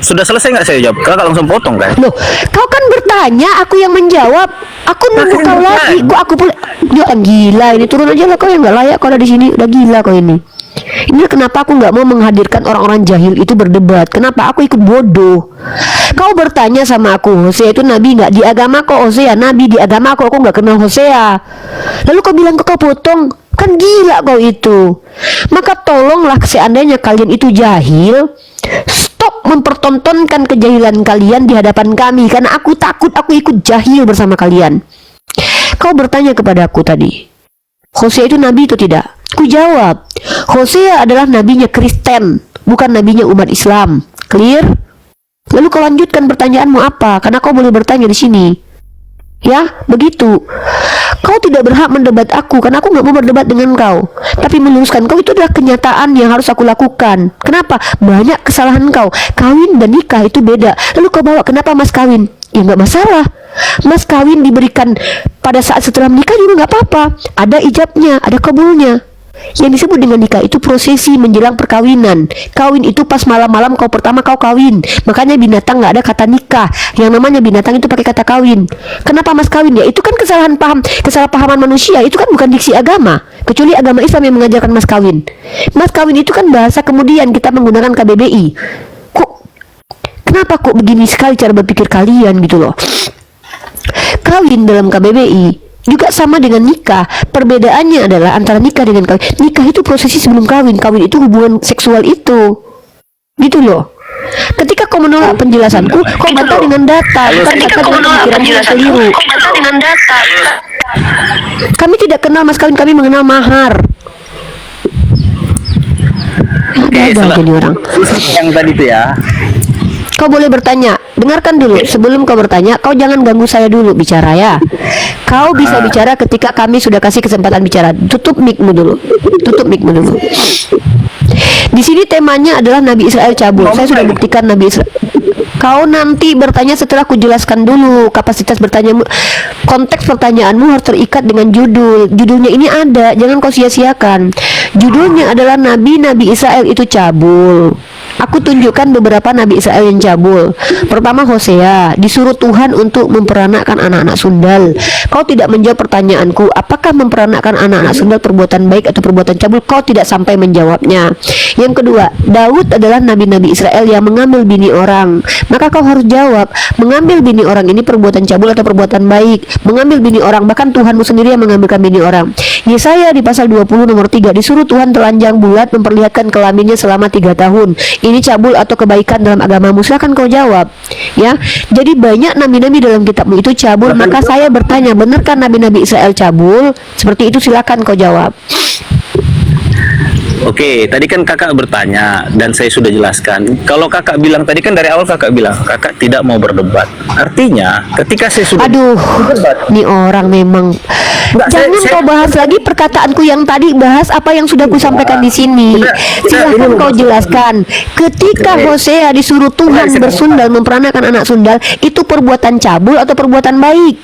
Sudah selesai nggak saya jawab? Kakak langsung potong kan? Loh, kau kan bertanya, aku yang menjawab. Aku nunggu Kakak kau yang lagi. bertanya. Kok aku pula? Dia orang gila ini. Turun aja lah kau yang nggak layak. Kau ada di sini. Udah gila kau ini. Ini kenapa aku nggak mau menghadirkan orang-orang jahil itu berdebat. Kenapa aku ikut bodoh? Kau bertanya sama aku, Hosea itu nabi nggak? Di agama kau Hosea nabi, di agama aku nggak kenal Hosea. Lalu kau bilang kau potong, kan gila kau itu. Maka tolonglah seandainya kalian itu jahil, stop mempertontonkan kejahilan kalian di hadapan kami, karena aku takut aku ikut jahil bersama kalian. Kau bertanya kepada aku tadi, Hosea itu nabi itu tidak? Ku jawab, Hosea adalah nabinya Kristen, bukan nabinya umat Islam. Clear? Lalu kau lanjutkan pertanyaanmu apa? Karena kau boleh bertanya di sini. Ya, begitu. Kau tidak berhak mendebat aku, karena aku nggak mau berdebat dengan kau. Tapi meluruskan kau itu adalah kenyataan yang harus aku lakukan. Kenapa? Banyak kesalahan kau. Kawin dan nikah itu beda. Lalu kau bawa kenapa mas kawin? Ya nggak masalah. Mas kawin diberikan pada saat setelah menikah juga nggak apa-apa. Ada ijabnya, ada kabulnya. Yang disebut dengan nikah itu prosesi menjelang perkawinan. Kawin itu pas malam-malam kau pertama kau kawin. Makanya binatang nggak ada kata nikah. Yang namanya binatang itu pakai kata kawin. Kenapa mas kawin? Ya itu kan kesalahpahaman manusia. Itu kan bukan diksi agama. Kecuali agama Islam yang mengajarkan mas kawin. Mas kawin itu kan bahasa kemudian kita menggunakan KBBI. Kenapa kok begini sekali cara berpikir kalian gitu loh? Kawin dalam KBBI juga sama dengan nikah. Perbedaannya adalah antara nikah dengan kawin. Nikah itu prosesi sebelum kawin. Kawin itu hubungan seksual itu. Gitu loh. Ketika kau menolak penjelasanku, kau bantah dengan data. Ketika kau menolak penjelasanku, kau bantah dengan data. Kami tidak kenal mas kawin, kami mengenal mahar. Ada aja nih orang. Yang tadi itu ya. Kau boleh bertanya, dengarkan dulu. Sebelum kau bertanya, kau jangan ganggu saya dulu bicara ya. Kau bisa bicara ketika kami sudah kasih kesempatan bicara. Tutup mic-mu dulu. Tutup mic-mu dulu. Di sini temanya adalah Nabi Israel cabul. Saya sudah buktikan Nabi Israel. Kau nanti bertanya setelah ku jelaskan dulu kapasitas bertanyamu. Konteks pertanyaanmu harus terikat dengan judul. Judulnya ini ada, jangan kau sia-siakan. Judulnya adalah Nabi Israel itu cabul. Aku tunjukkan beberapa Nabi Israel yang cabul. Pertama Hosea, disuruh Tuhan untuk memperanakkan anak-anak sundal. Kau tidak menjawab pertanyaanku, apakah memperanakkan anak-anak sundal perbuatan baik atau perbuatan cabul? Kau tidak sampai menjawabnya. Yang kedua, Daud adalah nabi-nabi Israel yang mengambil bini orang. Maka kau harus jawab, mengambil bini orang ini perbuatan cabul atau perbuatan baik? Mengambil bini orang, bahkan Tuhanmu sendiri yang mengambilkan bini orang. Yesaya di pasal 20 nomor 3, disuruh Tuhan telanjang bulat memperlihatkan kelaminnya selama 3 tahun. Ini cabul atau kebaikan dalam agamamu? Silahkan kau jawab. Ya, jadi banyak nabi-nabi dalam kitabmu itu cabul. Maka saya bertanya, benarkah nabi-nabi Israel cabul? Seperti itu, silakan kau jawab. Oke, tadi kan kakak bertanya dan saya sudah jelaskan. Kalau kakak bilang tadi kan dari awal kakak bilang kakak tidak mau berdebat. Artinya ketika saya sudah Aduh, berdebat, ini orang memang. Enggak, Jangan saya- kau bahas lagi perkataanku yang tadi, bahas apa yang sudah ku sampaikan di sini. Silahkan kau jelaskan. Ketika Hosea disuruh Tuhan bersundal, memperanakan anak sundal, itu perbuatan cabul atau perbuatan baik?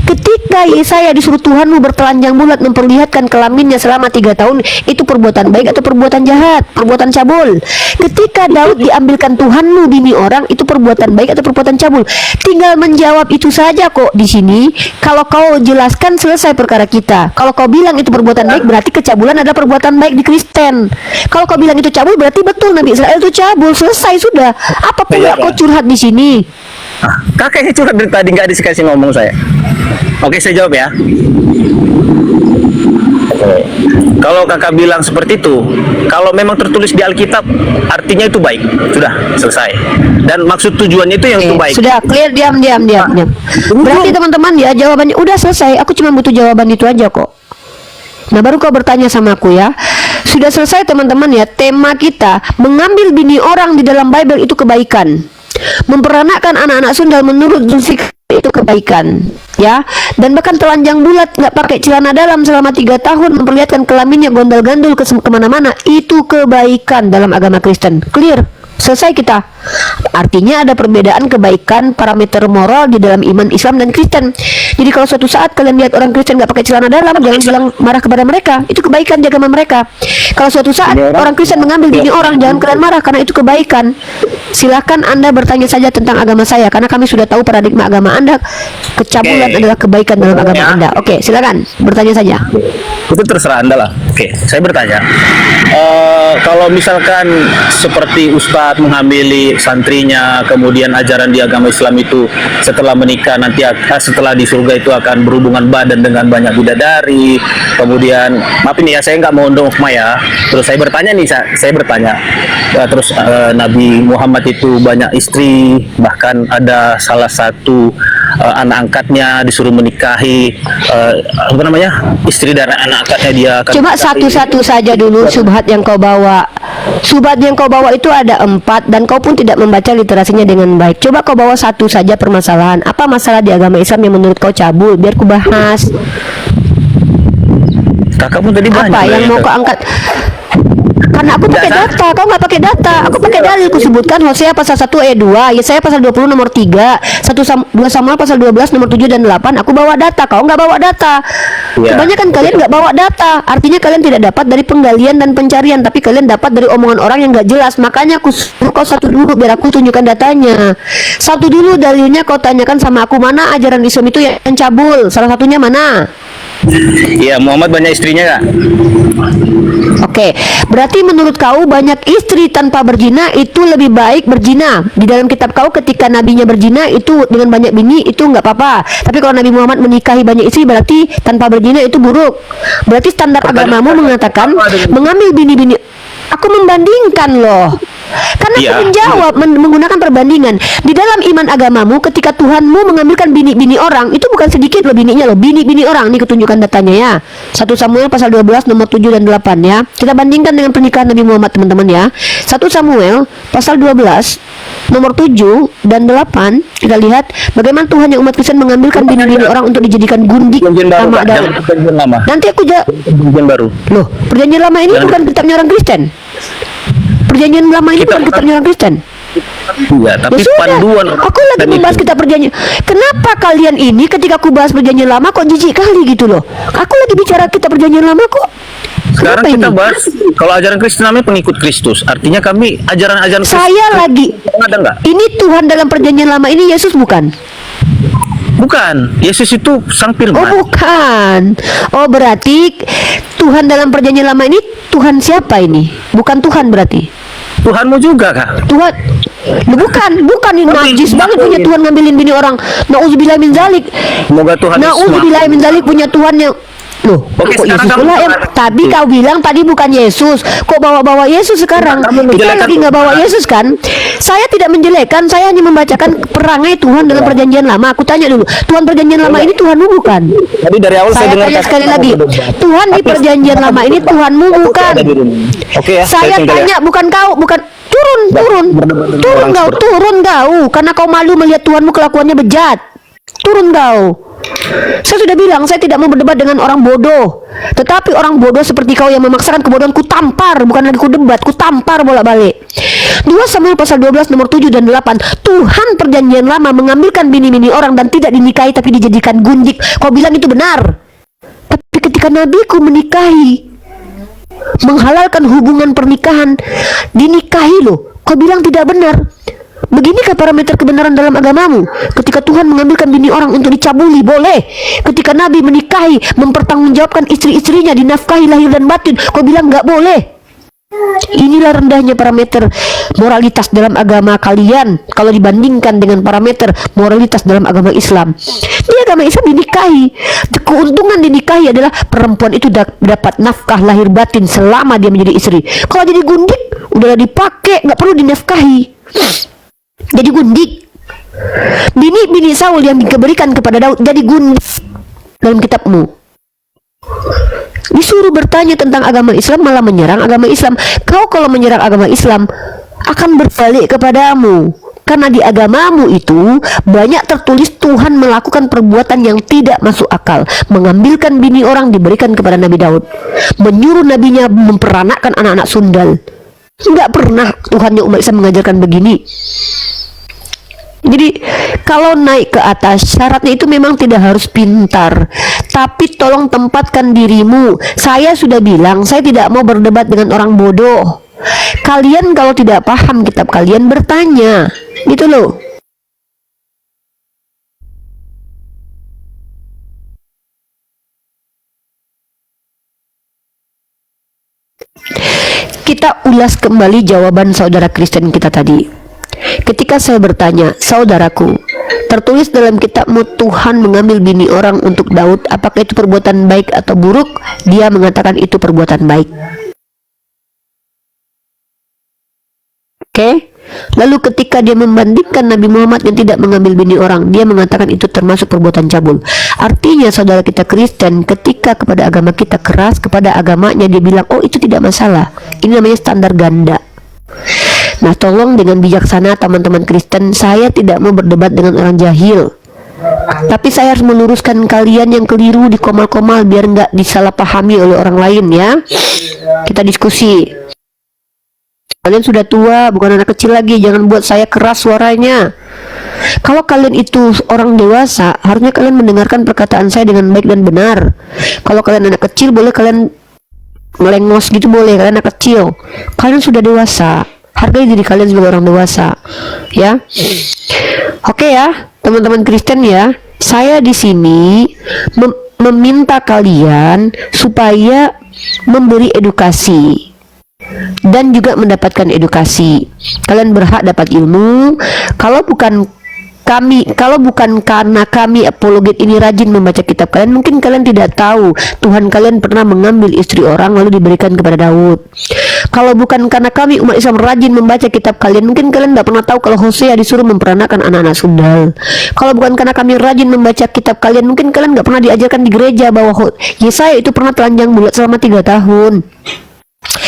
Ketika Yesaya disuruh Tuhanmu bertelanjang bulat memperlihatkan kelaminnya selama 3 tahun, itu perbuatan baik atau perbuatan jahat, perbuatan cabul? Ketika Daud diambilkan Tuhanmu bini orang, itu perbuatan baik atau perbuatan cabul? Tinggal menjawab itu saja kok di sini. Kalau kau jelaskan, selesai perkara kita. Kalau kau bilang itu perbuatan baik, berarti kecabulan adalah perbuatan baik di Kristen. Kalau kau bilang itu cabul, berarti betul Nabi Israel itu cabul. Selesai sudah. Apa pula kau curhat di sini? kakaknya curhat dari tadi nggak dikasih ngomong saya. Oke, saya jawab ya. Kalau kakak bilang seperti itu, kalau memang tertulis di Alkitab, artinya itu baik. Sudah selesai. Dan maksud tujuannya itu yang itu baik. Sudah clear, diam. Berarti teman-teman ya, jawabannya udah selesai. Aku cuma butuh jawaban itu aja kok. Nah, baru kau bertanya sama aku ya. Sudah selesai teman-teman ya. Tema kita, mengambil bini orang di dalam Bible itu kebaikan. Memperanakan anak-anak sundal menurut Zulfikar itu kebaikan, ya. Dan bahkan telanjang bulat, nggak pakai celana dalam selama 3 tahun, memperlihatkan kelaminnya gondal-gandul kemana-mana, itu kebaikan dalam agama Kristen. Clear? Selesai kita. Artinya ada perbedaan kebaikan parameter moral di dalam iman Islam dan Kristen. Jadi kalau suatu saat kalian lihat orang Kristen nggak pakai celana dalam, jangan bilang marah kepada mereka. Itu kebaikan di agama mereka. Kalau suatu saat orang Kristen mengambil bini orang, jangan kalian marah karena itu kebaikan. Silakan Anda bertanya saja tentang agama saya, karena kami sudah tahu paradigma agama Anda. Kecabulan adalah kebaikan dalam agama Anda. Oke, silakan bertanya saja. Itu terserah Anda lah. Oke, saya bertanya. Kalau misalkan seperti Ustadz menghamili santrinya, kemudian ajaran di agama Islam itu setelah menikah nanti setelah di surga itu akan berhubungan badan dengan banyak bidadari. Kemudian, maaf ini ya, saya nggak mau dogma ya. Terus saya bertanya nih, saya bertanya. Terus Nabi Muhammad itu banyak istri, bahkan ada salah satu anak angkatnya disuruh menikahi apa namanya, istri dari anak angkatnya dia akan Coba menikahi. satu-satu saja dulu subhat yang kau bawa. Subhat yang kau bawa itu ada 4 dan kau pun tidak membaca literasinya dengan baik. Coba kau bawa satu saja permasalahan. Apa masalah di agama Islam yang menurut kau cabul? Biar ku bahas. Kakak pun tadi banyak Apa yang ya, mau kau angkat? Karena aku pakai data, kau nggak pakai data. Aku pakai dalil, ku sebutkan Hosea pasal 1 ayat 2, Yesaya pasal 20 nomor 3, 2 Samuel pasal 12 nomor 7 dan 8. Aku bawa data, kau nggak bawa data. Ya. Kebanyakan kalian nggak bawa data. Artinya kalian tidak dapat dari penggalian dan pencarian, tapi kalian dapat dari omongan orang yang nggak jelas. Makanya aku suruh kau satu dulu biar aku tunjukkan datanya. Satu dulu dalilnya kau tanyakan sama aku, mana ajaran Islam itu yang cabul? Salah satunya mana? Iya, Muhammad banyak istrinya nggak? Oke, berarti menurut kau banyak istri tanpa berzina itu lebih baik berzina. Di dalam kitab kau ketika nabinya berzina itu dengan banyak bini itu nggak apa-apa. Tapi kalau Nabi Muhammad menikahi banyak istri berarti tanpa berzina itu buruk. Berarti standar agamamu mengatakan mengambil bini-bini. Aku membandingkan loh. Karena Iya. aku menjawab menggunakan perbandingan. Di dalam iman agamamu ketika Tuhanmu mengambilkan bini-bini orang, itu bukan sedikit loh bininya loh, bini-bini orang. Ini ketunjukan datanya ya. 1 Samuel pasal 12 nomor 7 dan 8 ya. Kita bandingkan dengan pernikahan Nabi Muhammad teman-teman ya. 1 Samuel pasal 12 nomor 7 dan 8, kita lihat bagaimana Tuhan yang umat Kristen mengambilkan bini-bini orang untuk dijadikan gundik Perjanjian baru, sama Kak. dalam. Jangan perjanjian lama. Nanti aku Perjanjian baru. loh, perjanjian lama ini bukan kitabnya orang Kristen. Perjanjian lama ini bukan kitabnya orang Kristen. Iya, tapi Ya sudah, panduan. aku lagi membahas kitab perjanjian. Kenapa kalian ini ketika aku bahas perjanjian lama kok jijik kali gitu loh? Aku lagi bicara kitab perjanjian lama kok. Sekarang Kenapa kita ini? bahas kalau ajaran Kristen namanya pengikut Kristus. Artinya kami ajaran-ajaran Kristen. Saya lagi. Ada nggak? Ini Tuhan dalam perjanjian lama ini Yesus bukan? Bukan. Yesus itu sang Oh firman. bukan. Oh berarti Tuhan dalam perjanjian lama ini Tuhan siapa ini? Bukan Tuhan berarti. Tuhanmu juga, Kak. Tuhan. Lu bukan ini najis banget punya Tuhan ngambilin bini orang. Nauzubillah min zalik. Semoga Tuhan Nauzubillah min zalik punya Tuhan yang loh, Oke, kok sekarang Yesus kamu- pula yang tadi kau bilang tadi bukan Yesus, kok bawa-bawa Yesus sekarang? Kamu Kita menjelekkan lagi nggak bawa Yesus kan? Saya tidak menjelekkan, saya hanya membacakan perangai Tuhan dalam perjanjian lama. Aku tanya dulu, Tuhan perjanjian lama ini Tuhanmu bukan? Tadi dari awal saya Saya dengar tanya kata sekali kamu lagi, berdebat. Tuhan di perjanjian lama ini Tuhanmu bukan? Ada di rumah. Oke ya, Saya tinggal ya. tanya bukan kau, bukan turun berdebat dengan orang seperti- turun kau, karena kau malu melihat Tuhanmu kelakuannya bejat. Turun kau. Saya sudah bilang saya tidak mau berdebat dengan orang bodoh. Tetapi orang bodoh seperti kau yang memaksakan kebodohan ku tampar, bukan lagi ku debat, ku tampar bolak-balik. 2 Samuel pasal 12 nomor 7 dan 8. Tuhan perjanjian lama mengambilkan bini-bini orang dan tidak dinikahi tapi dijadikan gundik. Kau bilang itu benar. Tapi ketika nabiku menikahi, menghalalkan hubungan pernikahan, dinikahi loh, kau bilang tidak benar. Beginikah parameter kebenaran dalam agamamu? Ketika Tuhan mengambilkan bini orang untuk dicabuli, boleh. Ketika Nabi menikahi, mempertanggungjawabkan istri-istrinya, dinafkahi lahir dan batin, kau bilang nggak boleh. Inilah rendahnya parameter moralitas dalam agama kalian kalau dibandingkan dengan parameter moralitas dalam agama Islam. Di agama Islam dinikahi, keuntungan dinikahi adalah perempuan itu dapat nafkah lahir batin selama dia menjadi istri. Kalau jadi gundik, udahlah dipakai, nggak perlu dinafkahi. Jadi gundik. Bini Saul yang diberikan kepada Daud jadi gundik dalam kitabmu. Disuruh bertanya tentang agama Islam malah menyerang agama Islam. Kau kalau menyerang agama Islam akan berbalik kepadamu. Karena di agamamu itu banyak tertulis Tuhan melakukan perbuatan yang tidak masuk akal. Mengambilkan bini orang diberikan kepada Nabi Daud. Menyuruh nabinya memperanakkan anak-anak sundal. Tidak pernah Tuhannya umat Islam mengajarkan begini. Jadi kalau naik ke atas syaratnya itu memang tidak harus pintar, tapi tolong tempatkan dirimu. Saya sudah bilang saya tidak mau berdebat dengan orang bodoh. Kalian kalau tidak paham kitab kalian bertanya, gitu loh. Kita ulas kembali jawaban saudara Kristen kita tadi. Ketika saya bertanya, saudaraku, tertulis dalam kitabmu Tuhan mengambil bini orang untuk Daud, apakah itu perbuatan baik atau buruk? Dia mengatakan itu perbuatan baik. Oke? Lalu ketika dia membandingkan Nabi Muhammad yang tidak mengambil bini orang, dia mengatakan itu termasuk perbuatan cabul. Artinya saudara kita Kristen ketika kepada agama kita keras, kepada agamanya dia bilang, oh itu tidak masalah. Ini namanya standar ganda. Nah tolong dengan bijaksana teman-teman Kristen, saya tidak mau berdebat dengan orang jahil, tapi saya harus meluruskan kalian yang keliru di komal-komal biar nggak disalahpahami oleh orang lain ya. Kita diskusi. Kalian sudah tua, bukan anak kecil lagi, jangan buat saya keras suaranya. Kalau kalian itu orang dewasa, harusnya kalian mendengarkan perkataan saya dengan baik dan benar. Kalau kalian anak kecil, boleh kalian melengos gitu, boleh. Kalian anak kecil, kalian sudah dewasa, hargai diri kalian sebagai orang dewasa, ya. Oke ya, teman-teman Kristen ya. Saya di sini meminta kalian supaya memberi edukasi dan juga mendapatkan edukasi. Kalian berhak dapat ilmu. Kalau bukan karena kami apologet ini rajin membaca kitab kalian, mungkin kalian tidak tahu Tuhan kalian pernah mengambil istri orang lalu diberikan kepada Daud. Kalau bukan karena kami umat Islam rajin membaca kitab kalian, mungkin kalian tidak pernah tahu kalau Hosea disuruh memperanakan anak-anak sundal. Kalau bukan karena kami rajin membaca kitab kalian, mungkin kalian nggak pernah diajarkan di gereja bahwa Yesaya itu pernah telanjang bulat selama 3 tahun.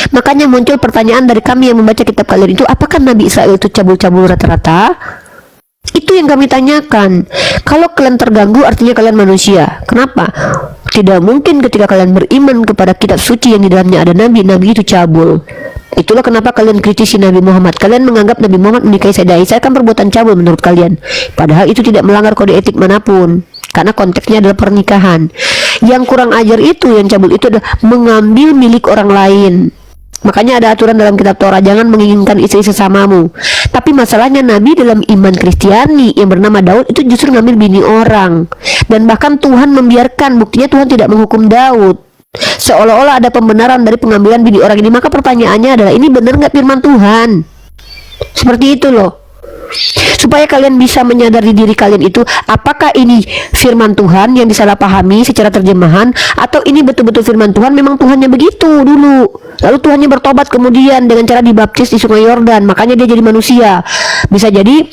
Makanya muncul pertanyaan dari kami yang membaca kitab kalian itu, apakah Nabi Israel itu cabul-cabul rata-rata? Itu yang kami tanyakan. Kalau kalian terganggu artinya kalian manusia. Kenapa? Tidak mungkin ketika kalian beriman kepada kitab suci yang di dalamnya ada Nabi itu cabul. Itulah kenapa kalian kritisi Nabi Muhammad. Kalian menganggap Nabi Muhammad menikahi Sayyidah Aisyah kan perbuatan cabul menurut kalian. Padahal itu tidak melanggar kode etik manapun, karena konteksnya adalah pernikahan. Yang kurang ajar itu, yang cabul itu adalah mengambil milik orang lain. Makanya ada aturan dalam kitab Torah, jangan menginginkan istri sesamamu. Tapi masalahnya Nabi dalam iman Kristiani yang bernama Daud itu justru ngambil bini orang. Dan bahkan Tuhan membiarkan, buktinya Tuhan tidak menghukum Daud. Seolah-olah ada pembenaran dari pengambilan bini orang ini. Maka pertanyaannya adalah, ini benar nggak firman Tuhan? Seperti itu loh. Supaya kalian bisa menyadari diri kalian itu, apakah ini firman Tuhan yang disalahpahami secara terjemahan, atau ini betul-betul firman Tuhan, memang Tuhannya begitu dulu, lalu Tuhannya bertobat kemudian dengan cara dibaptis di sungai Yordan, makanya dia jadi manusia. Bisa jadi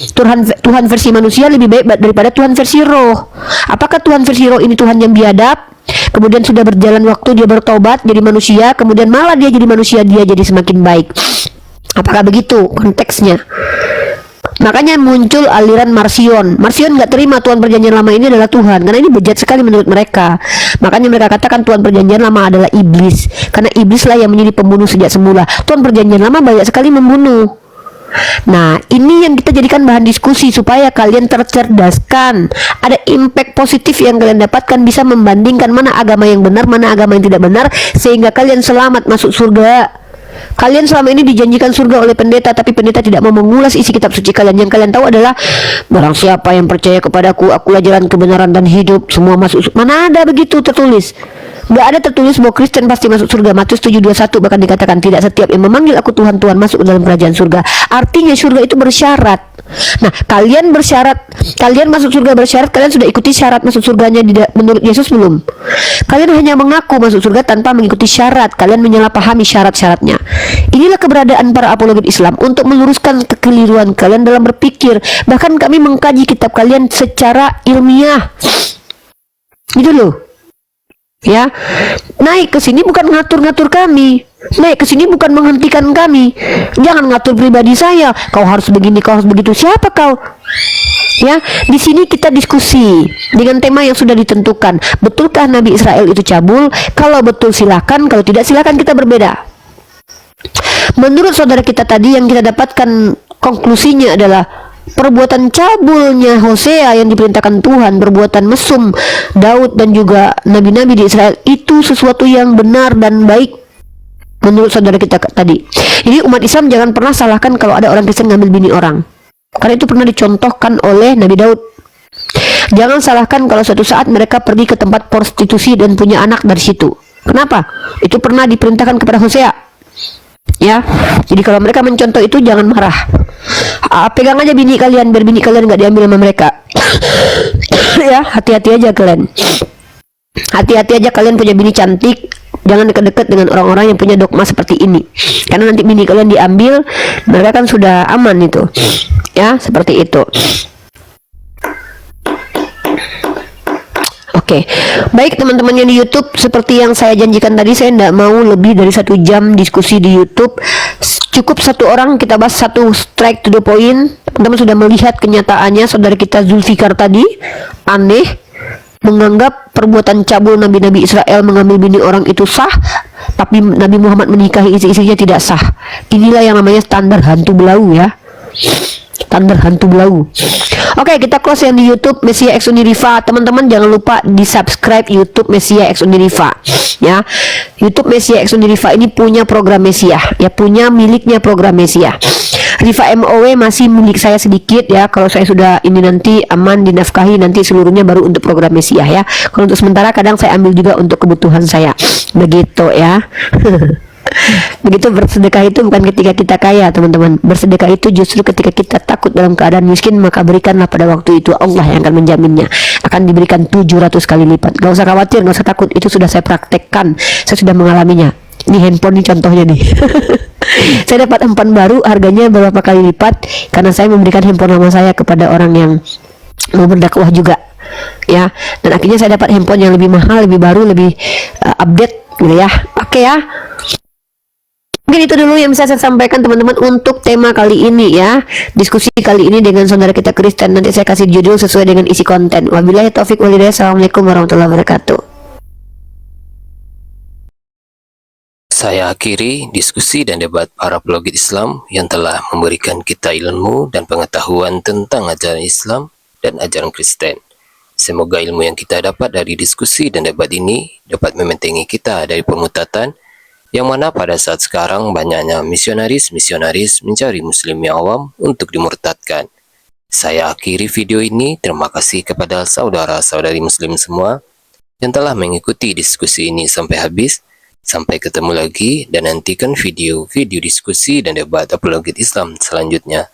Tuhan versi manusia lebih baik daripada Tuhan versi roh. Apakah Tuhan versi roh ini Tuhan yang biadab, kemudian sudah berjalan waktu dia bertobat jadi manusia, kemudian malah dia jadi manusia, dia jadi semakin baik? Apakah begitu konteksnya? Makanya muncul aliran Marsion. Marsion nggak terima Tuhan Perjanjian Lama ini adalah Tuhan, karena ini bejat sekali menurut mereka. Makanya mereka katakan Tuhan Perjanjian Lama adalah iblis, karena iblislah yang menjadi pembunuh sejak semula. Tuhan Perjanjian Lama banyak sekali membunuh. Nah, ini yang kita jadikan bahan diskusi supaya kalian tercerdaskan. Ada impact positif yang kalian dapatkan, bisa membandingkan mana agama yang benar, mana agama yang tidak benar, sehingga kalian selamat masuk surga. Kalian selama ini dijanjikan surga oleh pendeta, tapi pendeta tidak mau mengulas isi kitab suci kalian. Yang kalian tahu adalah barang siapa yang percaya kepadaku, akulah jalan kebenaran dan hidup, semua masuk surga. Mana ada begitu tertulis? Nggak ada tertulis bahwa Kristen pasti masuk surga. Matius 7:21 bahkan dikatakan tidak setiap yang memanggil aku Tuhan Tuhan masuk ke dalam kerajaan surga. Artinya surga itu bersyarat. Nah, kalian bersyarat, kalian masuk surga bersyarat, kalian sudah ikuti syarat masuk surganya menurut Yesus belum? Kalian hanya mengaku masuk surga tanpa mengikuti syarat. Kalian menyalahpahami syarat-syaratnya. Inilah keberadaan para apologet Islam untuk meluruskan kekeliruan kalian dalam berpikir. Bahkan kami mengkaji kitab kalian secara ilmiah. Gitu loh. Ya, naik ke sini bukan ngatur-ngatur kami, naik ke sini bukan menghentikan kami. Jangan ngatur pribadi saya. Kau harus begini, kau harus begitu. Siapa kau? Ya, di sini kita diskusi dengan tema yang sudah ditentukan. Betulkah Nabi Israel itu cabul? Kalau betul silakan, kalau tidak silakan kita berbeda. Menurut saudara kita tadi yang kita dapatkan konklusinya adalah perbuatan cabulnya Hosea yang diperintahkan Tuhan, perbuatan mesum Daud dan juga nabi-nabi di Israel itu sesuatu yang benar dan baik menurut saudara kita tadi. Jadi umat Islam jangan pernah salahkan kalau ada orang Kristen ngambil bini orang, karena itu pernah dicontohkan oleh Nabi Daud. Jangan salahkan kalau suatu saat mereka pergi ke tempat prostitusi dan punya anak dari situ. Kenapa? Itu pernah diperintahkan kepada Hosea. Ya, jadi kalau mereka mencontoh itu jangan marah. Pegang aja bini kalian biar bini kalian nggak diambil sama mereka. Ya, hati-hati aja kalian. Hati-hati aja kalian punya bini cantik. Jangan dekat-dekat dengan orang-orang yang punya dogma seperti ini. Karena nanti bini kalian diambil, mereka kan sudah aman itu. Ya, seperti itu. Oke, baik teman-teman yang di YouTube, seperti yang saya janjikan tadi, saya tidak mau lebih dari 1 jam diskusi di YouTube. Cukup 1 orang, kita bahas 1 strike to the point. Teman-teman sudah melihat kenyataannya, saudara kita Zulfikar tadi aneh, menganggap perbuatan cabul nabi-nabi Israel mengambil bini orang itu sah, tapi Nabi Muhammad menikahi istri-istrinya tidak sah. Inilah yang namanya standar hantu belau ya. Standar hantu belau. Oke, kita close yang di YouTube Mesia X Uniriva. Teman-teman jangan lupa di subscribe YouTube Mesia X Uniriva ya. YouTube Mesia X Uniriva ini punya program Mesia ya, punya miliknya program Mesia. Riva MOW masih milik saya sedikit ya. Kalau saya sudah ini nanti aman dinafkahi, nanti seluruhnya baru untuk program Mesia ya. Kalau untuk sementara kadang saya ambil juga untuk kebutuhan saya. Begitu ya. Begitu, bersedekah itu bukan ketika kita kaya teman-teman. Bersedekah itu justru ketika kita takut dalam keadaan miskin, maka berikanlah pada waktu itu. Allah yang akan menjaminnya, akan diberikan 700 kali lipat. Gak usah khawatir, gak usah takut, itu sudah saya praktekkan, saya sudah mengalaminya. Ini handphone ini contohnya nih. Saya dapat handphone baru, harganya beberapa kali lipat karena saya memberikan handphone lama saya kepada orang yang mau berdakwah juga ya. Dan akhirnya saya dapat handphone yang lebih mahal, lebih baru, lebih update gitu ya. Oke ya. Mungkin itu dulu yang bisa saya sampaikan teman-teman untuk tema kali ini ya. Diskusi kali ini dengan saudara kita Kristen. Nanti saya kasih judul sesuai dengan isi konten. Wabillahi taufik wal hidayah. Assalamualaikum warahmatullahi wabarakatuh. Saya akhiri diskusi dan debat para apologet Islam yang telah memberikan kita ilmu dan pengetahuan tentang ajaran Islam dan ajaran Kristen. Semoga ilmu yang kita dapat dari diskusi dan debat ini dapat membentengi kita dari pemutatan, yang mana pada saat sekarang banyaknya misionaris-misionaris mencari muslim yang awam untuk dimurtadkan. Saya akhiri video ini. Terima kasih kepada saudara-saudari muslim semua yang telah mengikuti diskusi ini sampai habis. Sampai ketemu lagi dan nantikan video-video diskusi dan debat apologet Islam selanjutnya.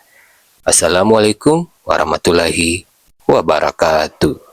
Assalamualaikum warahmatullahi wabarakatuh.